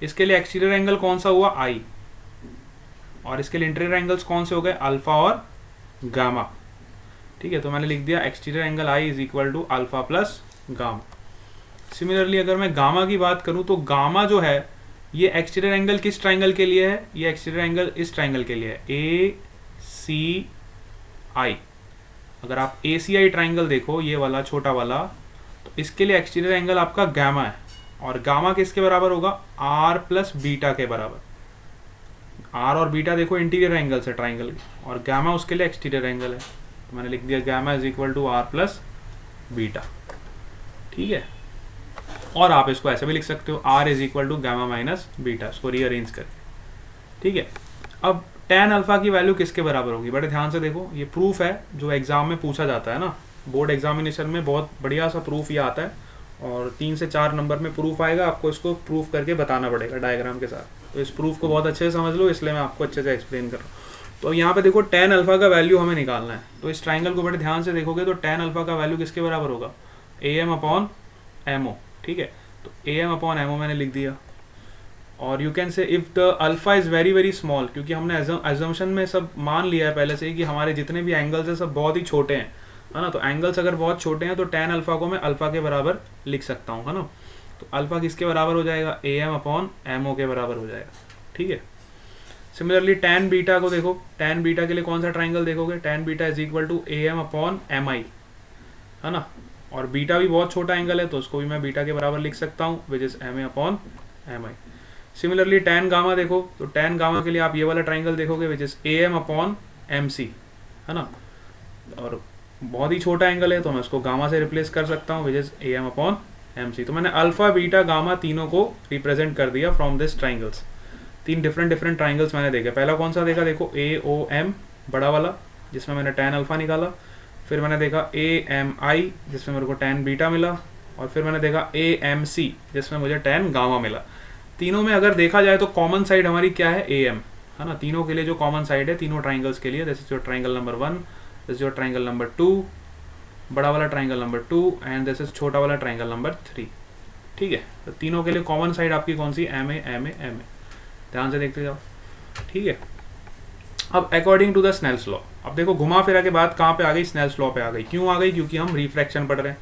इसके लिए एक्सटीरियर एंगल कौन सा हुआ? I, और इसके लिए इंटीरियर एंगल्स कौन से हो गए? अल्फा और गामा। ठीक है, तो मैंने लिख दिया exterior angle I is equal to alpha plus gamma. Similarly अगर मैं गामा की बात करूं, तो गामा जो है, ये एक्सटीरियर एंगल किस ट्राइंगल के लिए है? ये एक्सटीरियर एंगल इस ट्राइंगल के लिए है, ACI। अगर आप ACI ट्राइंगल देखो, ये वाला छोटा वाला, तो इसके लिए एक्सटीरियर एंगल आपका गामा है। और गामा किसके बराबर होगा? R प्लस बीटा के बराबर। R और बीटा देखो इंटीरियर एंगल्स है ट्राइंगल के, और गामा उसके लिए एक्सटीरियर एंगल है। तो मैंने लिख दिया gamma is equal to R plus beta. ठीक है, और आप इसको ऐसे भी लिख सकते हो, R is equal to gamma minus beta, इसको रीअरेंज करके। ठीक है, अब tan अल्फा की वैल्यू किसके बराबर होगी? बड़े ध्यान से देखो, ये प्रूफ है जो एग्जाम में पूछा जाता है ना, बोर्ड एग्जामिनेशन में बहुत बढ़िया सा प्रूफ ये आता है, और 3 से 4 नंबर में प्रूफ आएगा। आपको इसको प्रूफ करके बताना पड़ेगा डायग्राम के साथ। तो इस प्रूफ को बहुत अच्छे से समझ लो, इसलिए मैं आपको अच्छे से एक्सप्लेन कर रहा हूँ। तो यहाँ पे देखो, tan अल्फा का वैल्यू हमें निकालना है। तो इस ट्राइंगल को बड़े ध्यान से देखोगे तो tan अल्फा का वैल्यू किसके बराबर होगा? AM अपॉन एमओ, ठीक है। तो ए एम अपॉन एमओ मैंने लिख दिया। और you can say if the alpha is very very small, क्योंकि हमने एजम्पशन में सब मान लिया है पहले से ही कि हमारे जितने भी एंगल्स हैं सब बहुत ही छोटे हैं, है ना। तो एंगल्स अगर बहुत छोटे हैं तो tan अल्फ़ा को मैं अल्फ़ा के बराबर लिख सकता हूँ, है ना। तो अल्फ़ा किसके बराबर हो जाएगा, A M upon M O के बराबर हो जाएगा, ठीक है। सिमिलरली tan बीटा को देखो, tan बीटा के लिए कौन सा ट्राइंगल देखोगे, tan beta is equal to A M upon M I, है ना। और बीटा भी बहुत छोटा एंगल है तो उसको भी मैं बीटा के बराबर लिख सकता हूँ, which is M A upon M I. Similarly tan gamma देखो, तो tan गामा के लिए आप ये वाला ट्राइंगल देखोगे which is A M upon M C, है ना। और बहुत ही छोटा एंगल है तो मैं उसको गामा से रिप्लेस कर सकता हूँ, which is A M upon M C. तो मैंने अल्फ़ा बीटा गामा तीनों को रिप्रेजेंट कर दिया from this triangles. 3 different triangles मैंने देखे। पहला कौन सा देखा, देखो ए ओ एम बड़ा वाला, जिसमें मैंने tan अल्फ़ा निकाला। फिर मैंने देखा ए एम आई, जिसमें मेरे को tan बीटा मिला। और फिर मैंने देखा ए एम सी, जिसमें मुझे tan गामा मिला। तीनों में अगर देखा जाए तो कॉमन साइड हमारी क्या है, ए एम, है ना। तीनों के लिए जो कॉमन साइड है तीनों ट्राइंगल्स के लिए, this is your triangle number 1, this is your triangle number 2, बड़ा वाला triangle number 2, and this is छोटा वाला ट्राइंगल नंबर 3, ठीक है। तो तीनों के लिए कॉमन साइड आपकी कौन सी, M A M A M A. ध्यान से देखते जाओ, ठीक है। अब according to the Snell's law, अब देखो घुमा फिरा के बाद कहाँ पे आ गई, स्नेल्स लॉ पे आ गई। क्यों आ गई, क्योंकि हम रिफ्रैक्शन पढ़ रहे हैं।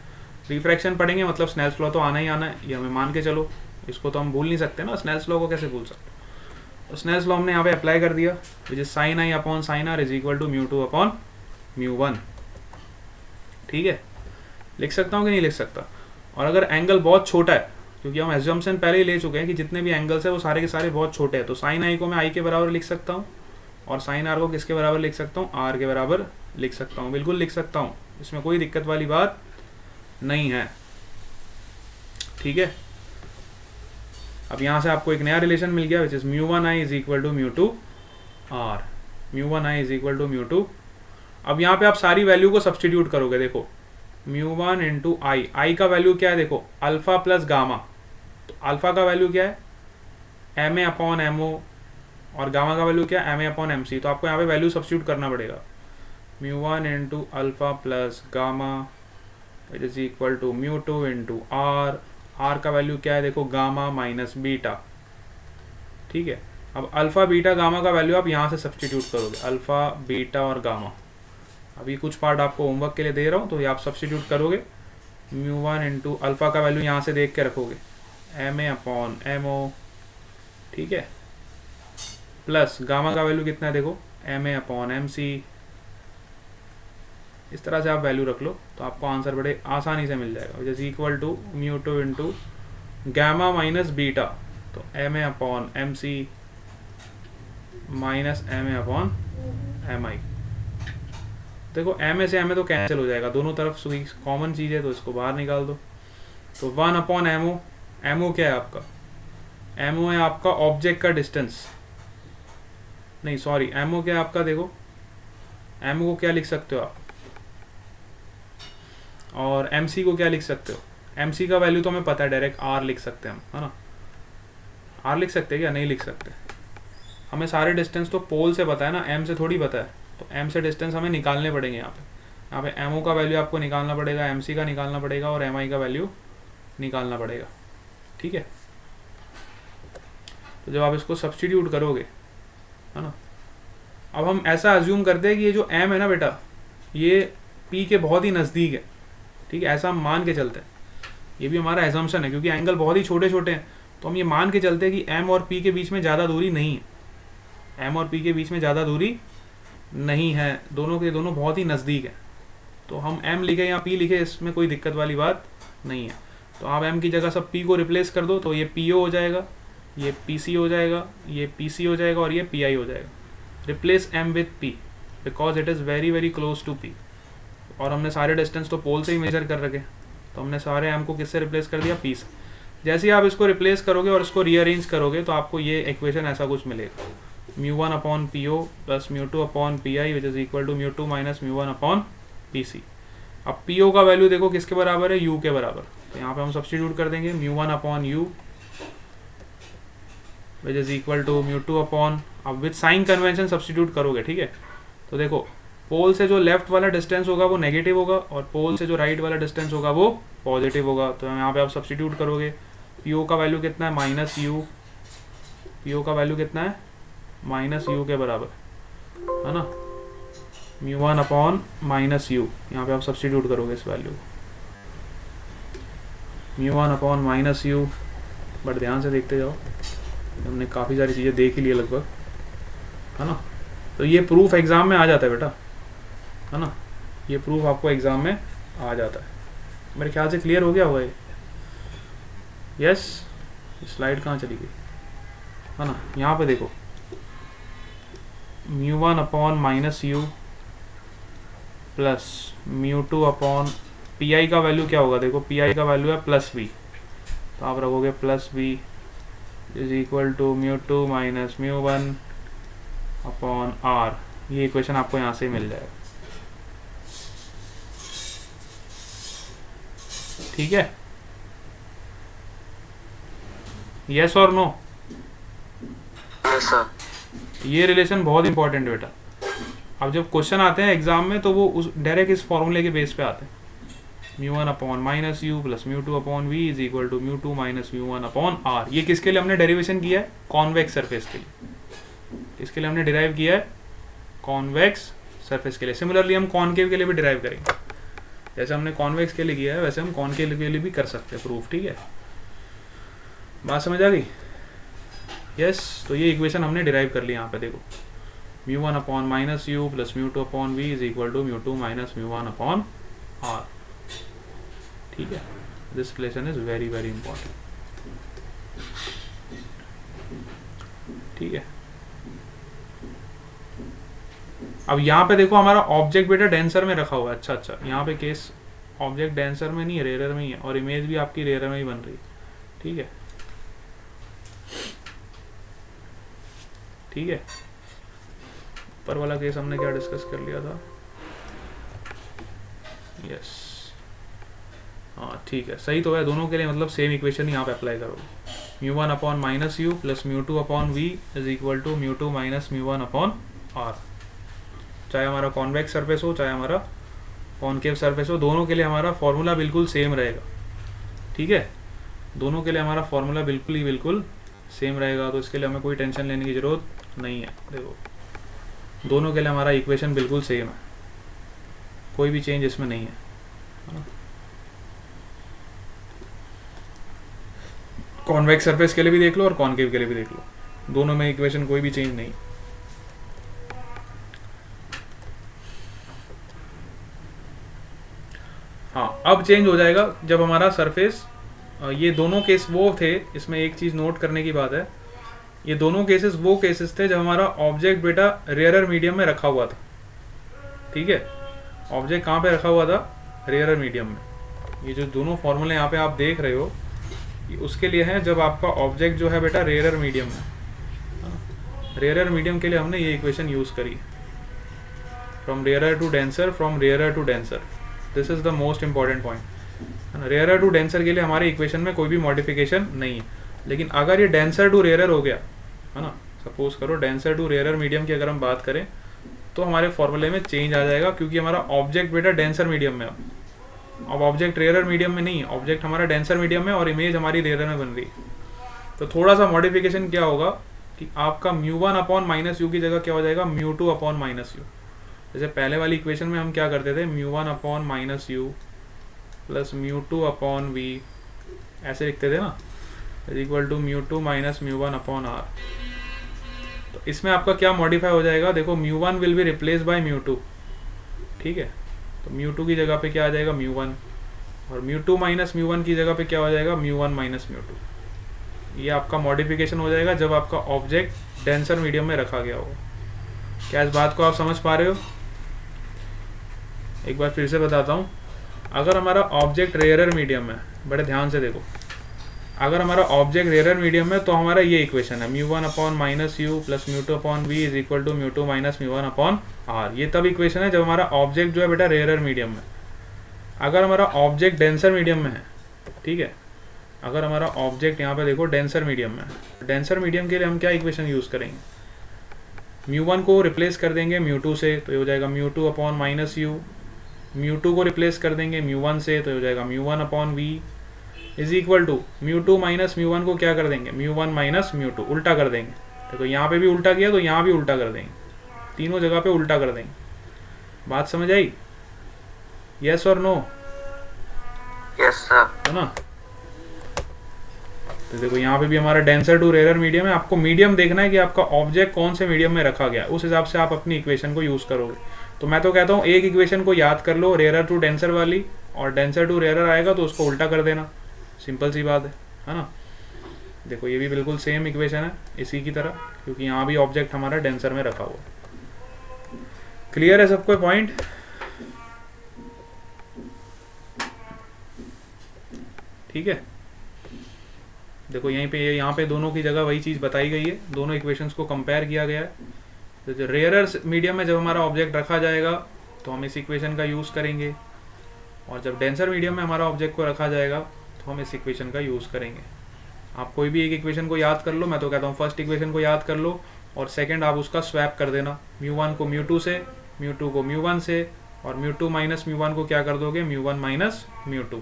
रिफ्रैक्शन पढ़ेंगे मतलब स्नेल्स लॉ तो आना ही आना है, ये हमें मान के चलो। इसको तो हम भूल नहीं सकते ना, स्नेल्स लॉ को कैसे भूल सकते। तो स्नेल्स लॉ हमने यहाँ पे अप्लाई कर दिया, which is sine I upon sine R is equal to mu 2 upon mu 1, ठीक है। लिख सकता हूँ कि नहीं लिख सकता। और अगर एंगल बहुत छोटा है, क्योंकि हम एज्जम्पशन पहले ही ले चुके हैं कि जितने भी एंगल्स है वो सारे के सारे बहुत छोटे हैं, तो साइन आई को मैं आई के बराबर लिख सकता हूँ और साइन आर को किसके बराबर लिख सकता हूँ, आर के बराबर लिख सकता हूँ। बिल्कुल लिख सकता हूँ, इसमें कोई दिक्कत वाली बात नहीं है, ठीक है। अब यहाँ से आपको एक नया रिलेशन मिल गया, which is mu 1 I is equal to mu 2 R, mu 1 I is equal to mu 2। अब यहाँ पे आप सारी वैल्यू को सब्सटीट्यूट करोगे। देखो म्यू 1 इंटू आई, आई का वैल्यू क्या है, देखो अल्फा प्लस गामा। तो अल्फा का वैल्यू क्या है, M A upon M O, और गामा का वैल्यू क्या है, M A upon M C. तो आपको यहाँ पे वैल्यू सब्सटीट्यूट करना पड़ेगा। Mu 1 into alpha plus gamma it is equal to mu 2 into R, R का वैल्यू क्या है, देखो गामा माइनस बीटा, ठीक है। अब अल्फा बीटा गामा का वैल्यू आप यहाँ से सब्सटीट्यूट करोगे, अल्फा बीटा और गामा। अभी कुछ पार्ट आपको होमवर्क के लिए दे रहा हूँ, तो ये आप सब्सटीट्यूट करोगे। म्यू 1 इंटू अल्फा का वैल्यू यहाँ से देख के रखोगे, M A upon M O, ठीक है, प्लस गामा का वैल्यू कितना है, देखो M A upon M C. इस तरह से आप वैल्यू रख लो तो आपको आंसर बड़े आसानी से मिल जाएगा, which is equal to mu 2 into gamma minus beta, तो M A upon M C minus M A upon M I. देखो एम ए से एम ए तो कैंसिल हो जाएगा, दोनों तरफ कॉमन चीज़ है तो इसको बाहर निकाल दो। तो 1 upon M O, M O क्या है आपका, एम ओ है आपका ऑब्जेक्ट का डिस्टेंस, नहीं सॉरी एम ओ क्या है आपका, देखो एम ओ को क्या लिख सकते हो आप, और एम सी को क्या लिख सकते हो। एम सी का वैल्यू तो हमें पता है, डायरेक्ट आर लिख सकते हैं हम, है ना। आर लिख सकते हैं क्या, नहीं लिख सकते। हमें सारे डिस्टेंस तो पोल से पता है ना, एम से थोड़ी पता है। तो एम से डिस्टेंस हमें निकालने पड़ेंगे यहाँ पे एम ओ का वैल्यू आपको निकालना पड़ेगा, एम सी का निकालना पड़ेगा और एम आई का वैल्यू निकालना पड़ेगा, ठीक है। तो जब आप इसको सब्सटीट्यूट करोगे, है ना, अब हम ऐसा अज्यूम करते हैं कि ये जो एम है ना बेटा, ये पी के बहुत ही नज़दीक है, ठीक है, ऐसा हम मान के चलते हैं। ये भी हमारा एजम्पशन है, क्योंकि एंगल बहुत ही छोटे छोटे हैं, तो हम ये मान के चलते हैं कि एम और पी के बीच में ज़्यादा दूरी नहीं है, एम और पी के बीच में ज़्यादा दूरी नहीं है, दोनों के दोनों बहुत ही नज़दीक है। तो हम एम लिखे या पी लिखे, इसमें कोई दिक्कत वाली बात नहीं है। तो आप एम की जगह सब पी को रिप्लेस कर दो, तो ये पी ओ हो जाएगा, ये पी सी हो जाएगा, ये पी सी हो जाएगा और ये पी आई हो जाएगा। Replace M with P because it is very very close to P. और हमने सारे डिस्टेंस तो पोल से ही मेजर कर रखे, तो हमने सारे एम को किससे रिप्लेस कर दिया, पी से। जैसे ही आप इसको रिप्लेस करोगे और इसको रीअरेंज करोगे तो आपको ये इक्वेशन ऐसा कुछ मिलेगा, mu 1 upon P O plus mu 2 upon P I which is equal to mu 2 minus mu 1 upon P C. अब पी ओ का वैल्यू देखो किसके बराबर है, यू के बराबर। तो यहाँ पे हम सब्सटीट्यूट कर देंगे, mu 1 upon u which is equal to mu 2 upon, अब विथ साइन कन्वेंशन सब्सटीट्यूट करोगे, ठीक है। तो देखो पोल से जो लेफ्ट वाला डिस्टेंस होगा वो नेगेटिव होगा और पोल से जो राइट वाला डिस्टेंस होगा वो पॉजिटिव होगा। तो यहाँ पे आप सब्स्टिट्यूट करोगे, पी ओ का वैल्यू कितना है माइनस यू, पी ओ का वैल्यू कितना है माइनस यू के बराबर, है ना, mu one upon minus you. यहाँ पे आप सब्स्टिट्यूट करोगे इस वैल्यू को, mu one upon minus you. But ध्यान से देखते जाओ, हमने काफ़ी सारी चीज़ें देख ही ली लगभग, है ना। तो ये प्रूफ एग्ज़ाम में आ जाता है बेटा, है ना, ये प्रूफ आपको एग्ज़ाम में आ जाता है। मेरे ख्याल से क्लियर हो गया होगा ये। यस, स्लाइड कहाँ चली गई, है ना। यहाँ पे देखो, mu one upon minus u plus mu two upon P आई का वैल्यू क्या होगा, देखो पी आई का वैल्यू है प्लस बी, तो आप रखोगे plus B is equal to mu two minus mu one upon R. ये इक्वेशन आपको यहाँ से मिल जाएगा, ठीक है। यस और नो? Yes sir. ये रिलेशन बहुत इंपॉर्टेंट है बेटा। अब जब क्वेश्चन आते हैं एग्जाम में तो वो उस डायरेक्ट इस फॉर्मूले के बेस पे आते हैं, mu one upon minus u plus mu two upon v is equal to mu two minus mu one upon R. ये किसके लिए हमने डेरिवेशन किया है, कॉन्वेक्स सरफेस के लिए। इसके लिए हमने डिराइव किया है कॉन्वेक्स सरफेस के लिए। सिमिलरली हम कॉनकेव के लिए भी डिराइव करेंगे, जैसे हमने कॉन्वेक्स के लिए किया है वैसे हम कॉनकेव के लिए भी कर सकते हैं प्रूफ, ठीक है। बात समझ आ गई? यस, तो ये इक्वेशन हमने डिराइव कर ली यहाँ पे देखो, mu one upon minus u plus mu two upon v is equal to mu two minus mu one upon R, ठीक है। This relation is very very important, ठीक है। अब यहाँ पे देखो हमारा ऑब्जेक्ट बेटा डेंसर में रखा हुआ है। अच्छा, यहाँ पे केस ऑब्जेक्ट डेंसर में नहीं है, रेयर में ही है, और इमेज भी आपकी रेयर में ही बन रही है, ठीक है, ठीक है। ऊपर वाला केस हमने क्या डिस्कस कर लिया था, यस, हाँ ठीक है, सही तो है दोनों के लिए, मतलब सेम इक्वेशन यहाँ पे अप्लाई करोगे, mu one upon minus u plus mu two upon v is equal to mu two minus mu one upon R. चाहे हमारा कॉन्वेक्स सरफेस हो चाहे हमारा कॉनकेव सरफेस हो, दोनों के लिए हमारा फॉर्मूला बिल्कुल सेम रहेगा, ठीक है। दोनों के लिए हमारा फॉर्मूला बिल्कुल सेम रहेगा, तो इसके लिए हमें कोई टेंशन लेने की ज़रूरत नहीं है। देखो दोनों के लिए हमारा इक्वेशन बिल्कुल सेम है, कोई भी चेंज इसमें नहीं है, कॉन्वेक्स सरफेस के लिए भी देख लो और कॉनकेव के लिए भी देख लो, दोनों में इक्वेशन कोई भी चेंज नहीं। हाँ, अब चेंज हो जाएगा जब हमारा सरफेस, ये दोनों केस वो थे, इसमें एक चीज़ नोट करने की बात है, ये दोनों केसेस वो केसेस थे जब हमारा ऑब्जेक्ट बेटा रेयरर मीडियम में रखा हुआ था, ठीक है। ऑब्जेक्ट कहाँ पे रखा हुआ था, रेयरर मीडियम में। ये जो दोनों फॉर्मूले यहाँ पे आप देख रहे हो ये उसके लिए है जब आपका ऑब्जेक्ट जो है बेटा रेयरर मीडियम में। रेयरर मीडियम के लिए हमने ये इक्वेशन यूज़ करी, from rarer to denser, from rarer to denser. This is the most important point. Rarer to denser के लिए हमारे इक्वेशन में कोई भी मॉडिफिकेशन नहीं है, लेकिन अगर ये डेंसर टू रेयरर हो गया, है ना, सपोज करो डेंसर टू रेयरर मीडियम की अगर हम बात करें तो हमारे फॉर्मूले में चेंज आ जाएगा, क्योंकि हमारा ऑब्जेक्ट बेटा डेंसर मीडियम में, अब ऑब्जेक्ट रेयरर मीडियम में नहीं है, ऑब्जेक्ट हमारा डेंसर मीडियम में और इमेज हमारी रेयरर में बन रही है। तो थोड़ा सा मॉडिफिकेशन क्या होगा कि आपका mu one upon minus u की जगह क्या हो जाएगा, mu two upon minus u. जैसे पहले वाली इक्वेशन में हम क्या करते थे, mu one upon minus u plus mu two upon v, ऐसे लिखते थे ना, is equal to mu two minus mu one upon R. तो इसमें आपका क्या मॉडिफाई हो जाएगा, देखो mu one will be replace by mu two, ठीक है। तो म्यू टू की जगह पे क्या आ जाएगा, म्यू वन, और mu two minus mu one की जगह पे क्या हो जाएगा, mu one minus mu two. ये आपका मॉडिफिकेशन हो जाएगा जब आपका ऑब्जेक्ट डेंसर मीडियम में रखा गया होगा। क्या इस बात को आप समझ पा रहे हो? एक बार फिर से बताता हूँ, अगर हमारा ऑब्जेक्ट रेयरर मीडियम है, बड़े ध्यान से देखो, अगर हमारा ऑब्जेक्ट रेयरर मीडियम में तो हमारा ये इक्वेशन है, mu one upon minus u plus mu two upon v is equal to mu two minus mu one upon R. ये तब इक्वेशन है जब हमारा ऑब्जेक्ट जो है बेटा रेयरर मीडियम में। अगर हमारा ऑब्जेक्ट डेंसर मीडियम में है, ठीक है, अगर हमारा ऑब्जेक्ट यहाँ पे देखो डेंसर मीडियम में है, डेंसर मीडियम के लिए हम क्या इक्वेशन यूज़ करेंगे, म्यू 1 को रिप्लेस कर देंगे म्यू 2 से, तो ये हो जाएगा mu 2 upon minus you. Mu 2 को रिप्लेस कर देंगे म्यू 1 से, तो हो जाएगा mu 1 upon v is equal to mu 2 minus mu 1 को क्या कर देंगे म्यू 1 माइनस म्यू 2, उल्टा कर देंगे। देखो यहाँ पे भी उल्टा किया तो यहाँ भी उल्टा कर देंगे, तीनों जगह पे उल्टा कर देंगे। बात समझ आई? यस और नो? Yes sir. है ना? तो देखो यहाँ पे भी हमारा डेंसर टू रेयर मीडियम है। आपको मीडियम देखना है कि आपका ऑब्जेक्ट कौन से मीडियम में रखा गया, उस हिसाब से आप अपनी इक्वेशन को यूज करोगे। तो मैं तो कहता हूँ एक इक्वेशन को याद कर लो, रेयर टू डेंसर वाली, और डेंसर टू रेयर आएगा तो उसको उल्टा कर देना, सिंपल सी बात है ना? देखो ये भी बिल्कुल सेम इक्वेशन है इसी की तरह, क्योंकि यहाँ भी ऑब्जेक्ट हमारा डेंसर में रखा हुआ। क्लियर है सबको पॉइंट? ठीक है। देखो यहाँ पे दोनों की जगह वही चीज़ बताई गई है, दोनों इक्वेशंस को कंपेयर किया गया है। तो जो रेयर मीडियम में जब हमारा ऑब्जेक्ट रखा जाएगा तो हम इस इक्वेशन का यूज़ करेंगे, और जब डेंसर मीडियम में हमारा ऑब्जेक्ट को रखा जाएगा तो हम इस इक्वेशन का यूज़ करेंगे। आप कोई भी एक इक्वेशन को याद कर लो, मैं तो कहता हूँ फर्स्ट इक्वेशन को याद कर लो, और सेकंड आप उसका स्वैप कर देना, म्यू 1 को म्यू 2 से, म्यू 2 को म्यू 1 से, और म्यू 2 माइनस म्यू 1 को क्या कर दोगे म्यू 1 माइनस म्यू 2।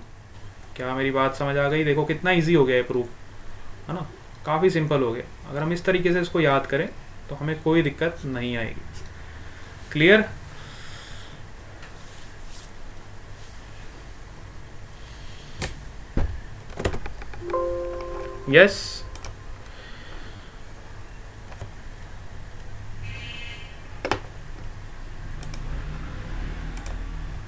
क्या मेरी बात समझ आ गई? देखो कितना ईजी हो गया है प्रूफ, है ना? काफ़ी सिंपल हो गया। अगर हम इस तरीके से इसको याद करें तो हमें कोई दिक्कत नहीं आएगी। क्लियर? यस?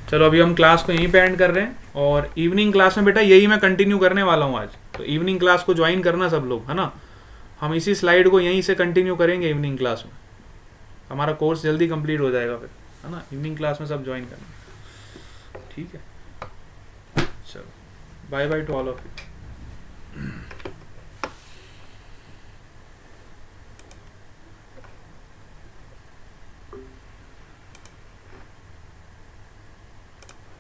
चलो अभी हम क्लास को यहीं पे एंड कर रहे हैं, और इवनिंग क्लास में बेटा यही मैं कंटिन्यू करने वाला हूँ आज। तो इवनिंग क्लास को ज्वाइन करना सब लोग, है ना? हम इसी स्लाइड को यहीं से कंटिन्यू करेंगे इवनिंग क्लास में, हमारा कोर्स जल्दी कंप्लीट हो जाएगा फिर, है ना? इवनिंग क्लास में सब ज्वाइन करना, ठीक है? चलो bye bye to all of you.